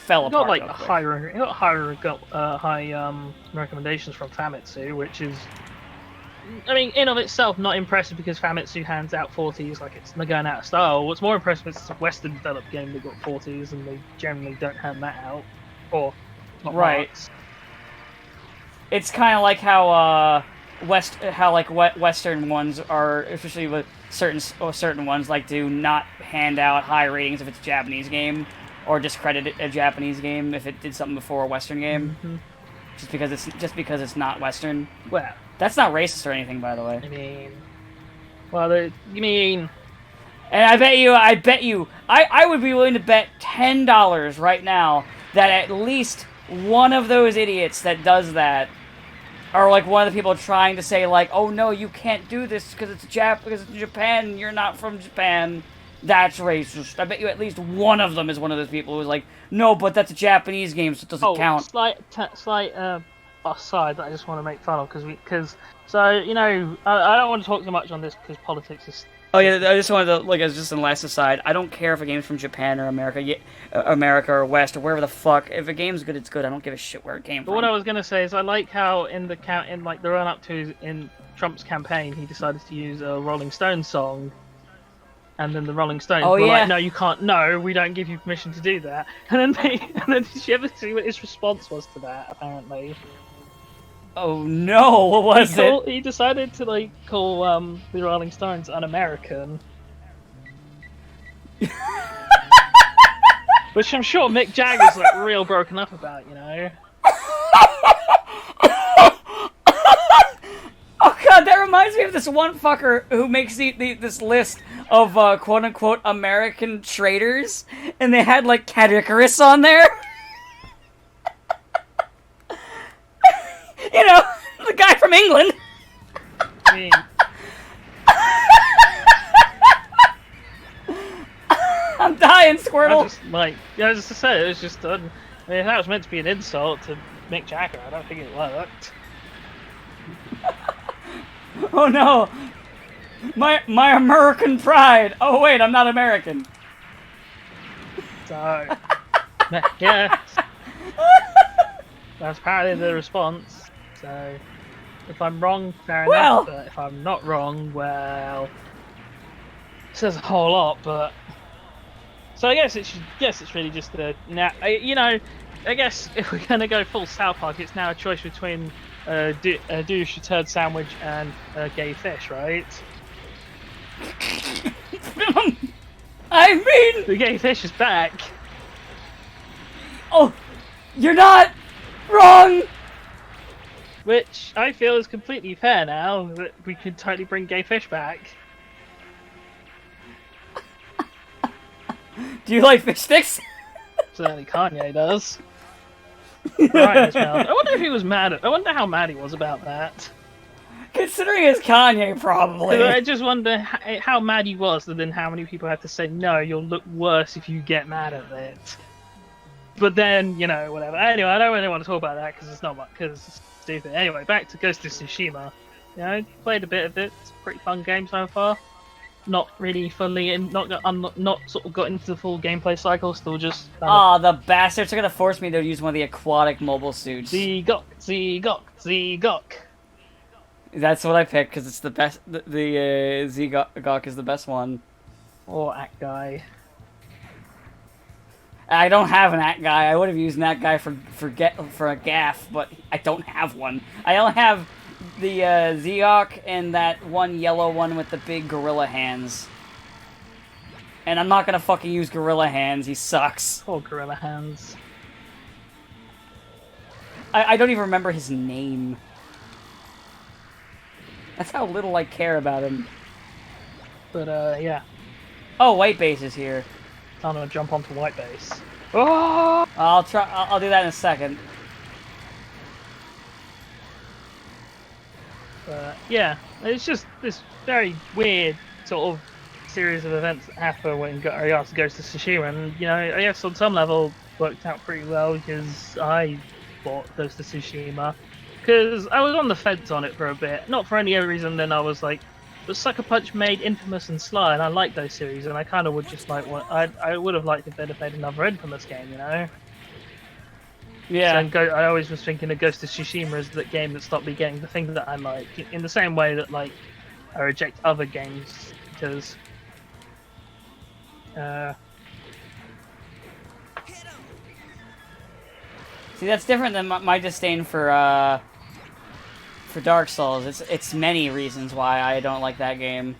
fell apart. got like real quick. high recommendations from Famitsu, which is, I mean, in of itself not impressive because Famitsu hands out 40s like it's going out of style. What's more impressive is it's a Western developed game that got 40s and they generally don't hand that out, or not Right. marks. It's kind of like how Western ones are, especially with certain ones, like do not hand out high ratings if it's a Japanese game, or discredit a Japanese game if it did something before a Western game, just because it's not Western. Well, That's not racist or anything, by the way. I mean, well, you mean And I bet you, I would be willing to bet $10 right now that at least one of those idiots that does that are like one of the people trying to say like, oh no, you can't do this because it's Japan, and you're not from Japan. That's racist. I bet you at least one of them is one of those people who's like, no, but that's a Japanese game, so it doesn't count. Slight aside that I just want to make fun of because I don't want to talk so much on this because politics is. Oh yeah, I just wanted to, like, as just an last aside, I don't care if a game's from Japan or America or West or wherever the fuck. If a game's good, it's good. I don't give a shit where it came But from. what I was gonna say is I like how in the run up to in Trump's campaign he decided to use a Rolling Stones song, and then the Rolling Stones were like, no, you can't. No, we don't give you permission to do that. And then did you ever see what his response was to that? Apparently. Oh no, what was it? He decided to call the Rolling Stones un-American. Which I'm sure Mick Jagger's real broken up about, Oh god, that reminds me of this one fucker who makes this list of quote-unquote American traitors, and they had like Cat Icarus on there. The guy from England. I mean, I'm dying, Squirtle. As I said, it was just I mean, if that was meant to be an insult to Mick Jagger, I don't think it worked. Oh no, my American pride. Oh wait, I'm not American. So, yeah, that's apparently the response. So, if I'm wrong, fair enough. But if I'm not wrong, well, it says a whole lot. But so I guess it's really just I guess if we're gonna go full South Park, it's now a choice between a douche, a turd sandwich, and a gay fish, right? I mean, the gay fish is back. Oh, you're not wrong. Which I feel is completely fair now that we could totally bring gay fish back. Do you like fish sticks? Certainly Kanye does. Right, Miss Mel. I wonder if he was mad. I wonder how mad he was about that. Considering it's Kanye, probably. I just wonder how mad he was, and then how many people have to say, no, you'll look worse if you get mad at it. But then, whatever. Anyway, I don't really want to talk about that because it's not much, because it's stupid. Anyway, back to Ghost of Tsushima. Played a bit of it. It's a pretty fun game so far. Not really fully not sort of got into the full gameplay cycle. Still just. The bastards are gonna force me to use one of the aquatic mobile suits. Zegok. That's what I picked because it's the best. The Zegok is the best one. Or Act Guy. I don't have an Nat guy. I would have used Nat guy for a gaff, but I don't have one. I only have the Zeok and that one yellow one with the big gorilla hands. And I'm not gonna fucking use gorilla hands. He sucks. Poor gorilla hands. I don't even remember his name. That's how little I care about him. But yeah. Oh, white base is here. I'm gonna jump onto white base. Oh! I'll try. I'll do that in a second. Yeah, it's just this very weird sort of series of events that happen when Ariasa goes to Tsushima, and you know, I guess on some level worked out pretty well because I bought Ghost of Tsushima because I was on the fence on it for a bit, not for any other reason than I was like, but Sucker Punch made Infamous and Sly, and I like those series, and I kind of would just like I would have liked if they'd have made another Infamous game, you know. Yeah. So I always was thinking of Ghost of Tsushima as the game that stopped me getting the thing that I like, in the same way that like I reject other games because See, that's different than my disdain for Dark Souls. It's many reasons why I don't like that game.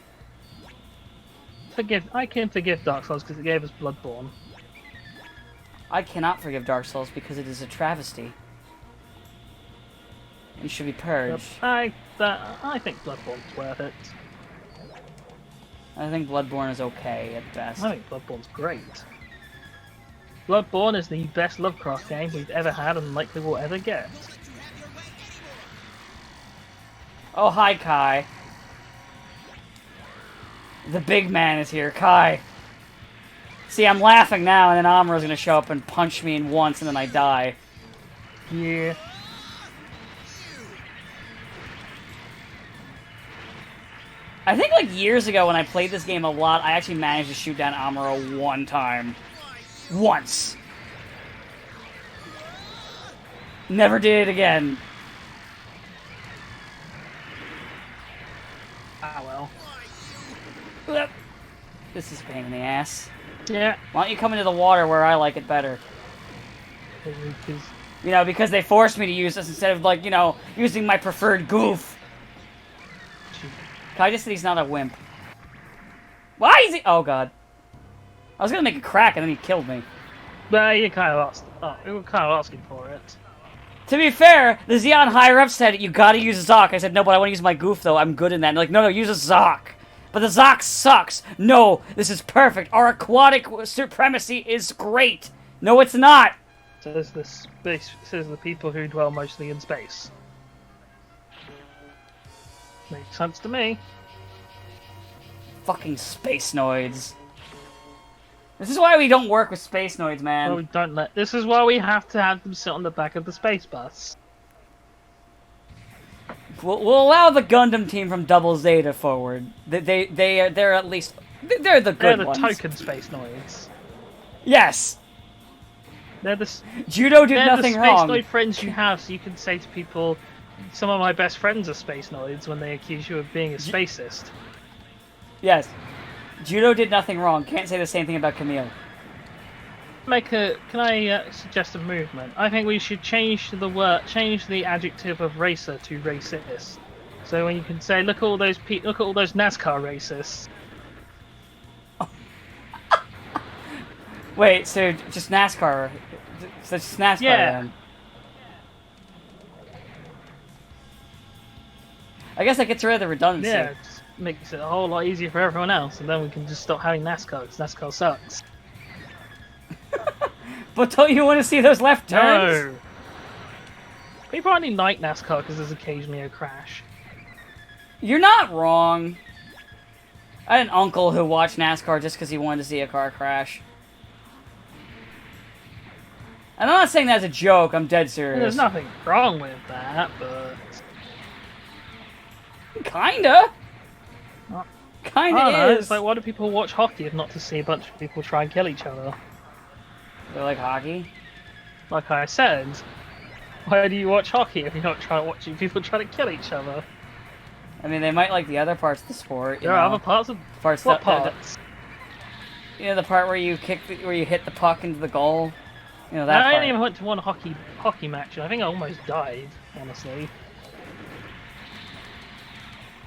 I can forgive Dark Souls because it gave us Bloodborne. I cannot forgive Dark Souls because it is a travesty. And should be purged. I think Bloodborne's worth it. I think Bloodborne is okay at best. I think Bloodborne's great. Bloodborne is the best Lovecraft game we've ever had and likely will ever get. Oh, hi, Kai. The big man is here, Kai. See, I'm laughing now, and then Amura's gonna show up and punch me in once, and then I die. Yeah. I think, like, years ago when I played this game a lot, I actually managed to shoot down Amuro one time. Once. Never did it again. Ah, well. This is a pain in the ass. Yeah. Why don't you come into the water where I like it better? Because You know, because they forced me to use this instead of, like, you know, using my preferred goof. Kai just said he's not a wimp. Why is he? Oh, God. I was gonna make a crack and then he killed me. But you kind of asked. Oh, you were kind of asking for it. To be fair, the Zeon higher-up said, you gotta use a Zoc. I said, no, but I want to use my goof, though. I'm good in that. And they're like, no, use a Zoc. But the Zoc sucks. No, this is perfect. Our aquatic supremacy is great. No, it's not. Says the people who dwell mostly in space. Makes sense to me. Fucking space noids. This is why we don't work with space noids, man. Well, we don't let. This is why we have to have them sit on the back of the space bus. We'll allow the Gundam team from Double Zeta forward. They're at least they're the good They're the ones. token space noids. Yes. They're the Judo did nothing space wrong. noid friends you have, so you can say to people, "Some of my best friends are space noids," when they accuse you of being a spacist. Yes. Judo did nothing wrong. Can't say the same thing about Camille. Can I suggest a movement? I think we should change the adjective of racer to racist. So when you can say, look at all those NASCAR racists. Wait, so just NASCAR? So just NASCAR Yeah. then? I guess that gets rid of the redundancy. Yeah, it just makes it a whole lot easier for everyone else, and then we can just stop having NASCAR, because NASCAR sucks. But don't you want to see those left turns? No! People only like NASCAR because there's occasionally a crash. You're not wrong. I had an uncle who watched NASCAR just because he wanted to see a car crash. And I'm not saying that as a joke, I'm dead serious. There's nothing wrong with that, but... Kinda. I Kinda don't know, is. it's like, why do people watch hockey if not to see a bunch of people try and kill each other? They like hockey? Like I said, why do you watch hockey if you're not trying to watch people try to kill each other? I mean, they might like the other parts of the sport. There are other parts of... Parts What that- parts? You know the part where you where you hit the puck into the goal. You know that I part. only even went to one hockey match, and I think I almost died, honestly.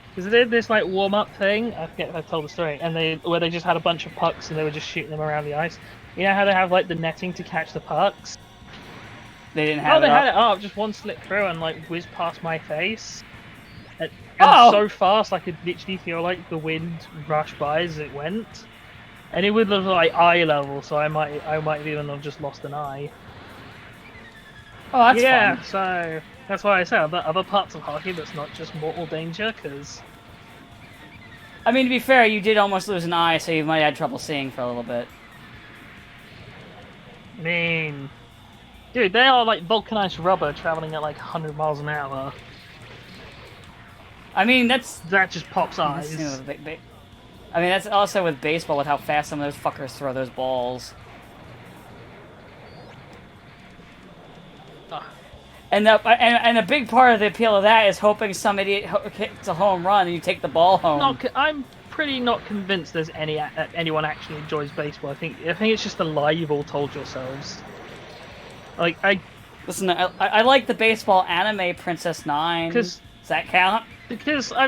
Because they did this like warm up thing. I forget if I told the story, and where they just had a bunch of pucks and they were just shooting them around the ice. You know how they have like the netting to catch the pucks? They didn't have they it had up. it up. Just one slipped through and like whizzed past my face, and so fast I could literally feel like the wind rush by as it went. And it would look like eye level, so I might even have just lost an eye. Oh, that's yeah, fun. so that's why I say other parts of hockey that's not just mortal danger, because... I mean, to be fair, you did almost lose an eye, so you might have had trouble seeing for a little bit. I mean... Dude, they are like vulcanized rubber traveling at like 100 miles an hour. I mean, that just pops eyes. You know, I mean, that's also with baseball, with how fast some of those fuckers throw those balls. And a big part of the appeal of that is hoping some idiot hits a home run and you take the ball home. I'm pretty not convinced there's anyone actually enjoys baseball. I think it's just a lie you've all told yourselves. Listen, I like the baseball anime Princess Nine. Does that count? Because I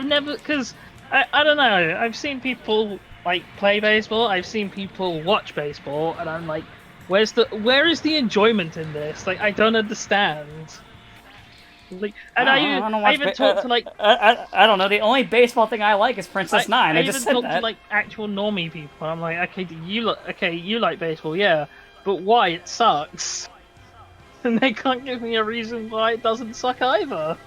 don't know. I've seen people like play baseball. I've seen people watch baseball, and I'm like, where is the enjoyment in this? Like, I don't understand. Like, and I even talked to like I don't know. The only baseball thing I like is Princess Nine. I just said that. I even talked to like actual normie people. I'm like, you like baseball, yeah, but why? It sucks. And they can't give me a reason why it doesn't suck either.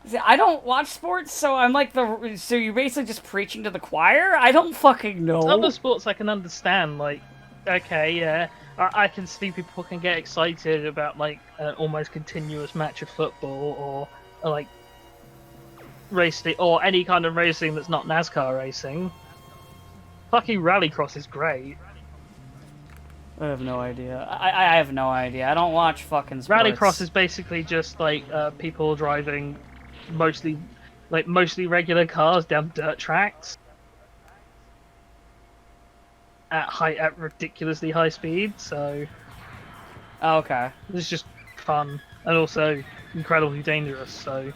See, I don't watch sports, so I'm like so you're basically just preaching to the choir? I don't fucking know. Other sports I can understand, like, okay, yeah, I can see people can get excited about like an almost continuous match of football or like racing or any kind of racing that's not NASCAR racing. Fucking rallycross is great. I have no idea. I have no idea. I don't watch fucking sports. Rallycross is basically just like people driving mostly regular cars down dirt tracks at ridiculously high speed. So, okay, it's just fun and also incredibly dangerous. So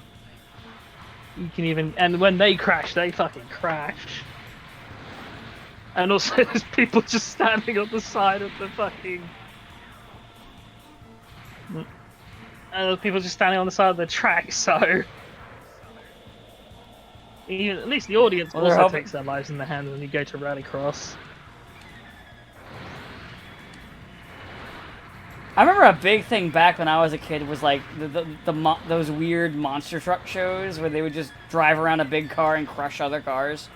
you can and when they crash, they fucking crash. And also, there's people just standing on the side of the fucking. And there's people just standing on the side of the track, so. At least the audience also takes their lives in their hands when you go to Rallycross. I remember a big thing back when I was a kid was like those weird monster truck shows where they would just drive around a big car and crush other cars.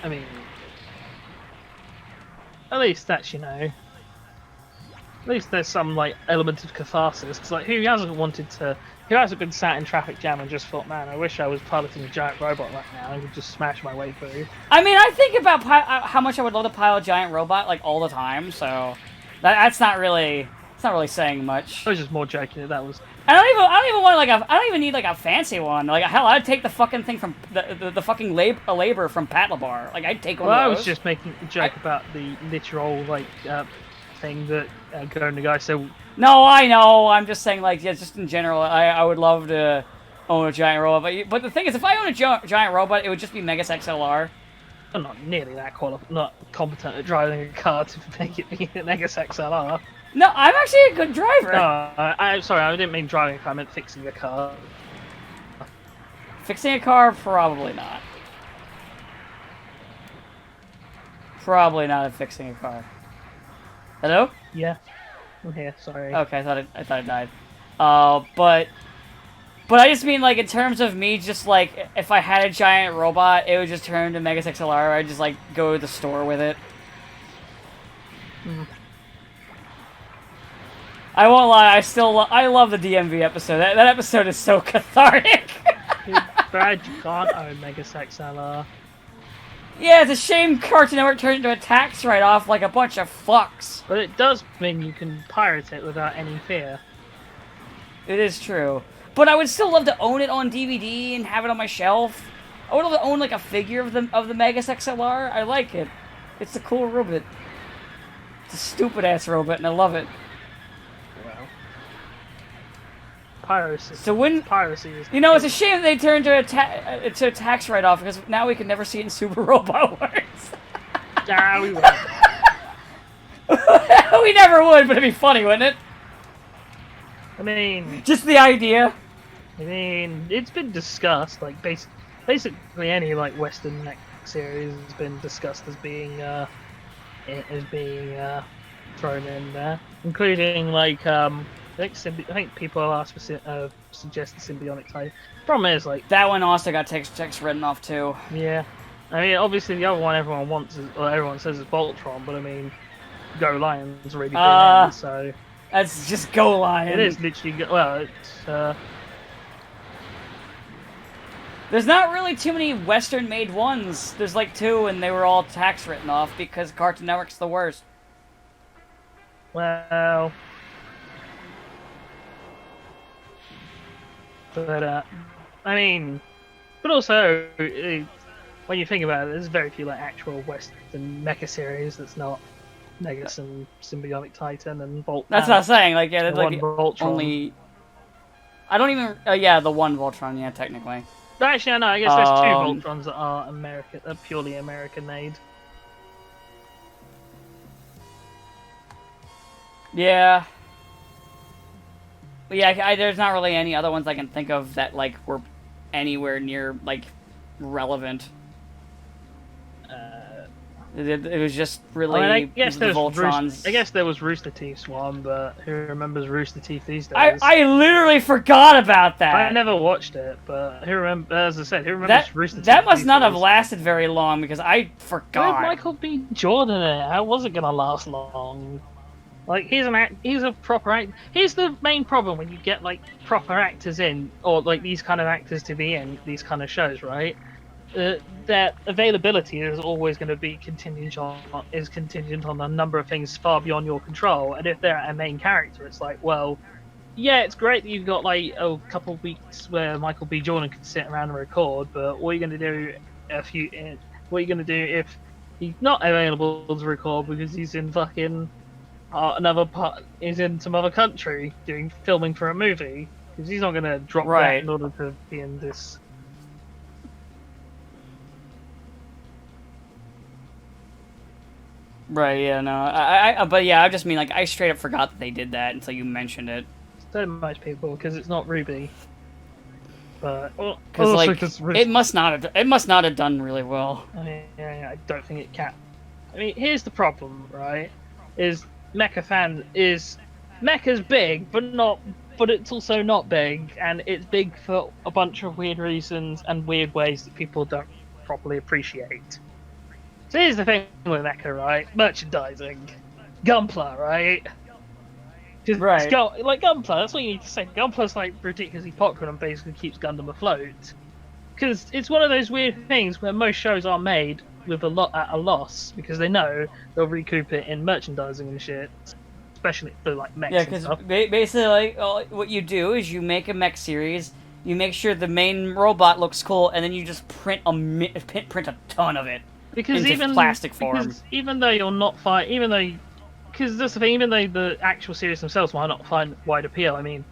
I mean. At least that's, at least there's some, like, element of catharsis. Because, like, who hasn't been sat in traffic jam and just thought, man, I wish I was piloting a giant robot right now and could just smash my way through. I mean, I think about how much I would love to pilot a giant robot, like, all the time, so... That's not really... It's not really saying much. I was just more joking that was... I don't even want like I don't even need like a fancy one. Like hell, I'd take the fucking thing from the fucking labor from Patlabar. Like I'd take one. Well, of those. I was just making a joke about the literal like thing that the guy said. No, I know. I'm just saying like just in general. I would love to own a giant robot. But the thing is, if I own a giant robot, it would just be Megas XLR. I'm not nearly that not competent at driving a car to make it be an Megas XLR. No, I'm actually a good driver. No, I'm sorry, I didn't mean driving a car, I meant fixing a car. Fixing a car? Probably not. Probably not at fixing a car. Hello? Yeah, I'm here, sorry. Okay, I thought it died. But I just mean, like, in terms of me just, like, if I had a giant robot, it would just turn to Megas XLR, I'd just, like, go to the store with it. I won't lie, I love the DMV episode. That episode is so cathartic. Brad, you can't own Megas XLR. Yeah, it's a shame Cartoon Network turned into a tax write-off like a bunch of fucks. But it does mean you can pirate it without any fear. It is true. But I would still love to own it on DVD and have it on my shelf. I would love to own like a figure of the Megas XLR. I like it. It's a cool robot. It's a stupid ass robot, and I love it. Well, piracy. So when Piracy is. you know, it's a shame they turned to a tax write-off because now we can never see it in Super Robot Wars. Nah, we won't. We never would, but it'd be funny, wouldn't it? I mean, Just the idea. it's been discussed. Like basically any like Western mech series has been discussed as being thrown in there, including like I think people are suggest the symbiotic type. Problem is like That one also got text written off too. yeah, I mean obviously the other one everyone wants is, or everyone says is Voltron, but I mean Go Lion's already been in, so That's just Go Lion. it is literally it's There's not really too many Western-made ones. There's like 2, and they were all tax written off because Cartoon Network's the worst. well. But I mean, but also when you think about it, there's very few like actual Western mecha series that's not Megas and Symbiotic Titan and Volt. That's what I'm saying. Like, yeah, the like one Voltron. only. I don't even. Yeah, the one Voltron. Yeah, technically. But actually, no. I guess there's 2 Voltrons that are American, purely American made. Yeah. But yeah, there's not really any other ones I can think of that like were anywhere near like relevant. It was just really I guess the there's Voltrons. I guess there was Rooster Teeth's one, but who remembers Rooster Teeth these days? I literally forgot about that. I never watched it, but who remember? As I said, who remembers Rooster Teeth? That must these not have days? lasted very long because I forgot. Where'd Michael B. Jordan in it? How was it gonna last long? Like he's a proper act. Here's the main problem when you get like proper actors in, or like these kind of actors to be in these kind of shows, right? Their availability is always going to be contingent on a number of things far beyond your control. And if they're a main character, it's like, well, yeah, it's great that you've got like a couple of weeks where Michael B. Jordan can sit around and record, but what are you going to do if he's not available to record because he's in fucking he's in some other country filming for a movie? Because he's not going to drop that in order to be in this. Right, yeah, no, but yeah, I just mean, like, I straight up forgot that they did that until you mentioned it. So do most people, because it's not Ruby. But, because, like, it must not have done really well. I don't think it can. I mean, here's the problem, right? Mecha's big, but it's also not big, and it's big for a bunch of weird reasons and weird ways that people don't properly appreciate. So here's the thing with Mecha, right? Merchandising. Gunpla, right? Right. Like Gunpla, that's what you need to say. Gunpla's like ridiculously popular and basically keeps Gundam afloat. Because it's one of those weird things where most shows are made with at a loss because they know they'll recoup it in merchandising and shit. Especially for like mechs. Yeah, because basically, like, what you do is you make a mech series, you make sure the main robot looks cool, and then you just print a ton of it. Because into plastic form. Even though you're not because that's the thing. Even though the actual series themselves might not find wide appeal, I mean,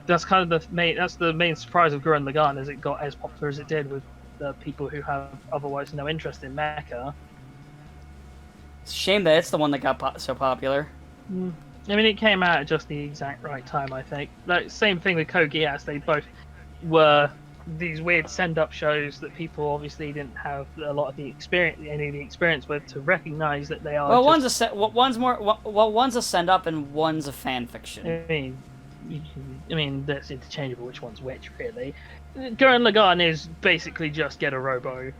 that's kind of the main surprise of Gurren Lagann is it got as popular as it did with the people who have otherwise no interest in mecha. It's a shame that it's the one that got so popular. I mean, it came out at just the exact right time, I think. Like, same thing with Code Geass. They both were these weird send-up shows that people obviously didn't have a lot of the experience with to recognize that they are. Well, one's a send-up and one's a fan fiction. I mean, that's interchangeable. Which one's which, really? Gurren Lagann is basically just Get a Robo.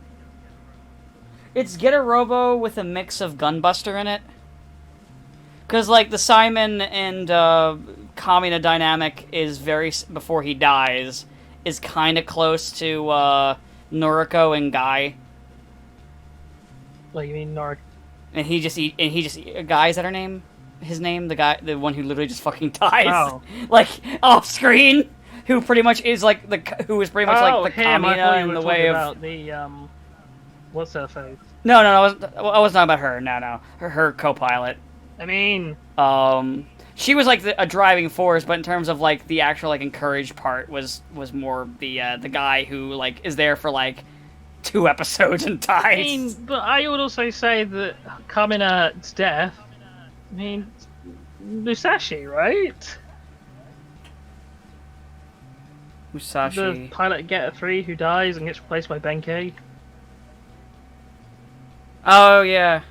It's Get a Robo with a mix of Gunbuster in it. Because, like, the Simon and Kamina dynamic is before he dies, is kind of close to Noriko and Guy. What, you mean Noriko? And he just Guy, is that her name? His name? The one who literally just fucking dies. Oh. Like, off screen. who pretty much is like who is pretty much like the him. I thought Kamina you in were the talking way of. about the what's her face? No, I wasn't talking about her. No, her co-pilot. I mean, she was like a driving force, but in terms of like the actual like encouraged part was more the guy who like is there for like 2 episodes and dies. I mean, but I would also say that Kamina's death. I mean, Musashi, right? Musashi. The pilot Getter 3 who dies and gets replaced by Benkei. Oh yeah.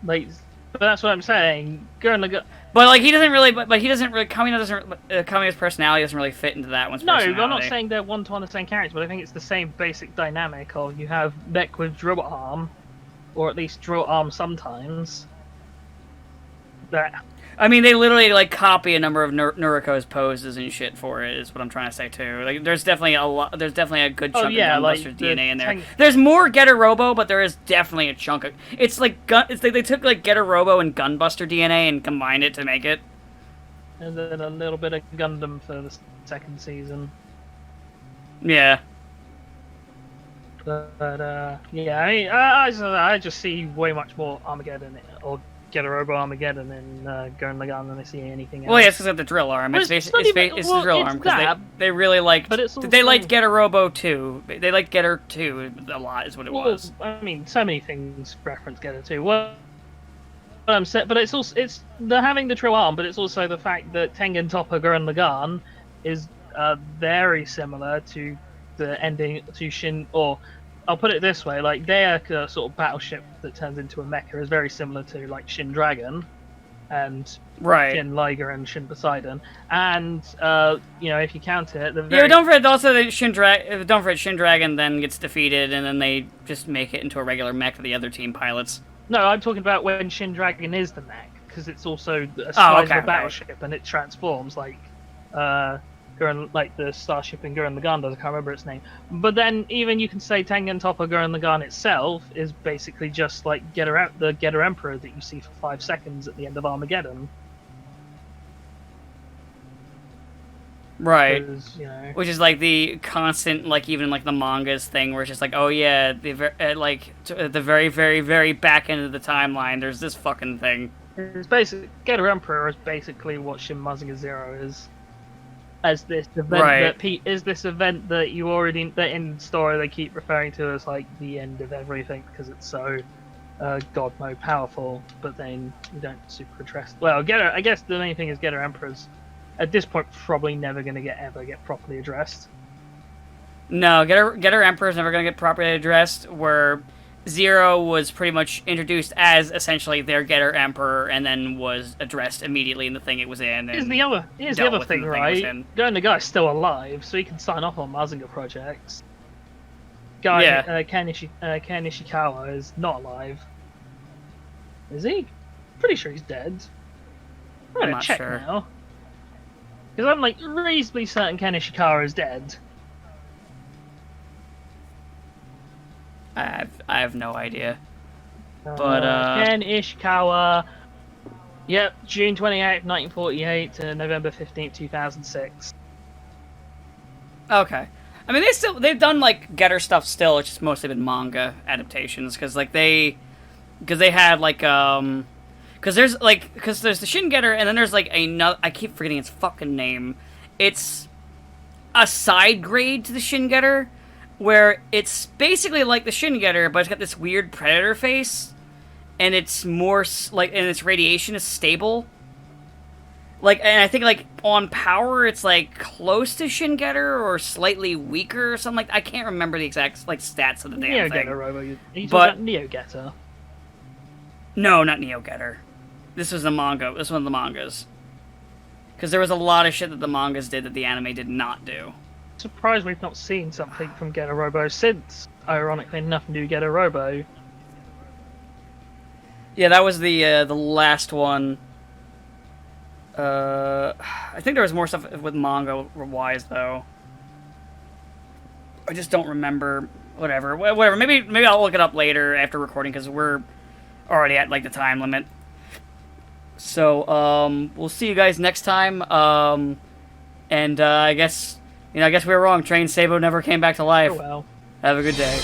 Like, but that's what I'm saying. Gurren Lagann. But like he doesn't really. But he doesn't really. Kamina's personality doesn't really fit into that one's personality. No, I'm not saying they're one-to-one the same character, but I think it's the same basic dynamic of you have mech with drill arm, or at least drill arm sometimes. That. I mean, they literally like copy a number of Noriko's poses and shit for it. Is what I'm trying to say too. Like, there's definitely a lot. There's definitely a good chunk of Gunbuster's DNA in there. There's more Getter Robo, but there is definitely a chunk of. It's like they took like Getter Robo and Gunbuster DNA and combined it to make it. And then a little bit of Gundam for the second season. Yeah. But yeah, I mean, I just see way much more Armageddon or Getter Robo Armageddon in Gurren Lagann than I see anything else. Well, yeah, it's because of the drill arm. It's the drill arm because they really liked. But it's also, they liked Getter Robo too. They liked Getter 2 a lot. Is what it was. I mean, so many things reference Getter 2. What I'm saying, but it's they're having the drill arm, but it's also the fact that Tengen Toppa Gurren Lagann is very similar to the ending to Shin, or I'll put it this way, like their sort of battleship that turns into a mecha is very similar to like Shin Dragon and Shin Liger and Shin Poseidon. And you know, if you count it, don't forget also that Shin Dragon then gets defeated and then they just make it into a regular mech for the other team pilots. No, I'm talking about when Shin Dragon is the mech, because it's also a size of a battleship and it transforms like like the starship in Gurren Lagann does. I can't remember its name. But then even you can say Tengen Toppa Gurren Lagann itself is basically just like the Getter Emperor that you see for 5 seconds at the end of Armageddon. Right. You know, which is like the constant, like even like the mangas thing where it's just like, oh yeah, like at the very, very, very back end of the timeline, there's this fucking thing. It's basically Getter Emperor is basically what Shin Mazinger Zero is. As this event that you already that in the story they keep referring to as like the end of everything because it's so god mode powerful, but then you don't super address. Well, I guess the main thing is Getter Emperor's at this point probably never going to ever get properly addressed. No, Getter Emperor's never going to get properly addressed. Where Zero was pretty much introduced as essentially their Getter Emperor, and then was addressed immediately in the thing it was in. Here's the other thing, right? Going the guy's still alive, so he can sign off on Mazinger projects. Ken Ishikawa is not alive. Is he? Pretty sure he's dead. I'm not check sure now. Because I'm like reasonably certain Ken Ishikawa is dead. I have no idea. But Ken Ishikawa. Yep, June 28th, 1948 to November 15th, 2006. Okay. I mean, they've done like Getter stuff still. It's just mostly been manga adaptations because they had like because there's the Shin Getter and then there's like another. I keep forgetting its fucking name. It's a side grade to the Shin Getter, where it's basically like the Shin Getter, but it's got this weird predator face, and it's more like, and its radiation is stable. Like, and I think like on power, it's like close to Shin Getter or slightly weaker or something like that. I can't remember the exact like stats of the damn Neo thing. Getter, Robo. But Neo Getter. No, not Neo Getter. This was the manga. This was one of the mangas. Because there was a lot of shit that the mangas did that the anime did not do. Surprised we've not seen something from Getter Robo since, ironically enough, New Getter Robo. Yeah, that was the last one. I think there was more stuff with manga-wise, though. I just don't remember. Whatever. Maybe I'll look it up later after recording, because we're already at, like, the time limit. So, we'll see you guys next time. And I guess we were wrong. Train Sabo never came back to life. Oh well. Have a good day.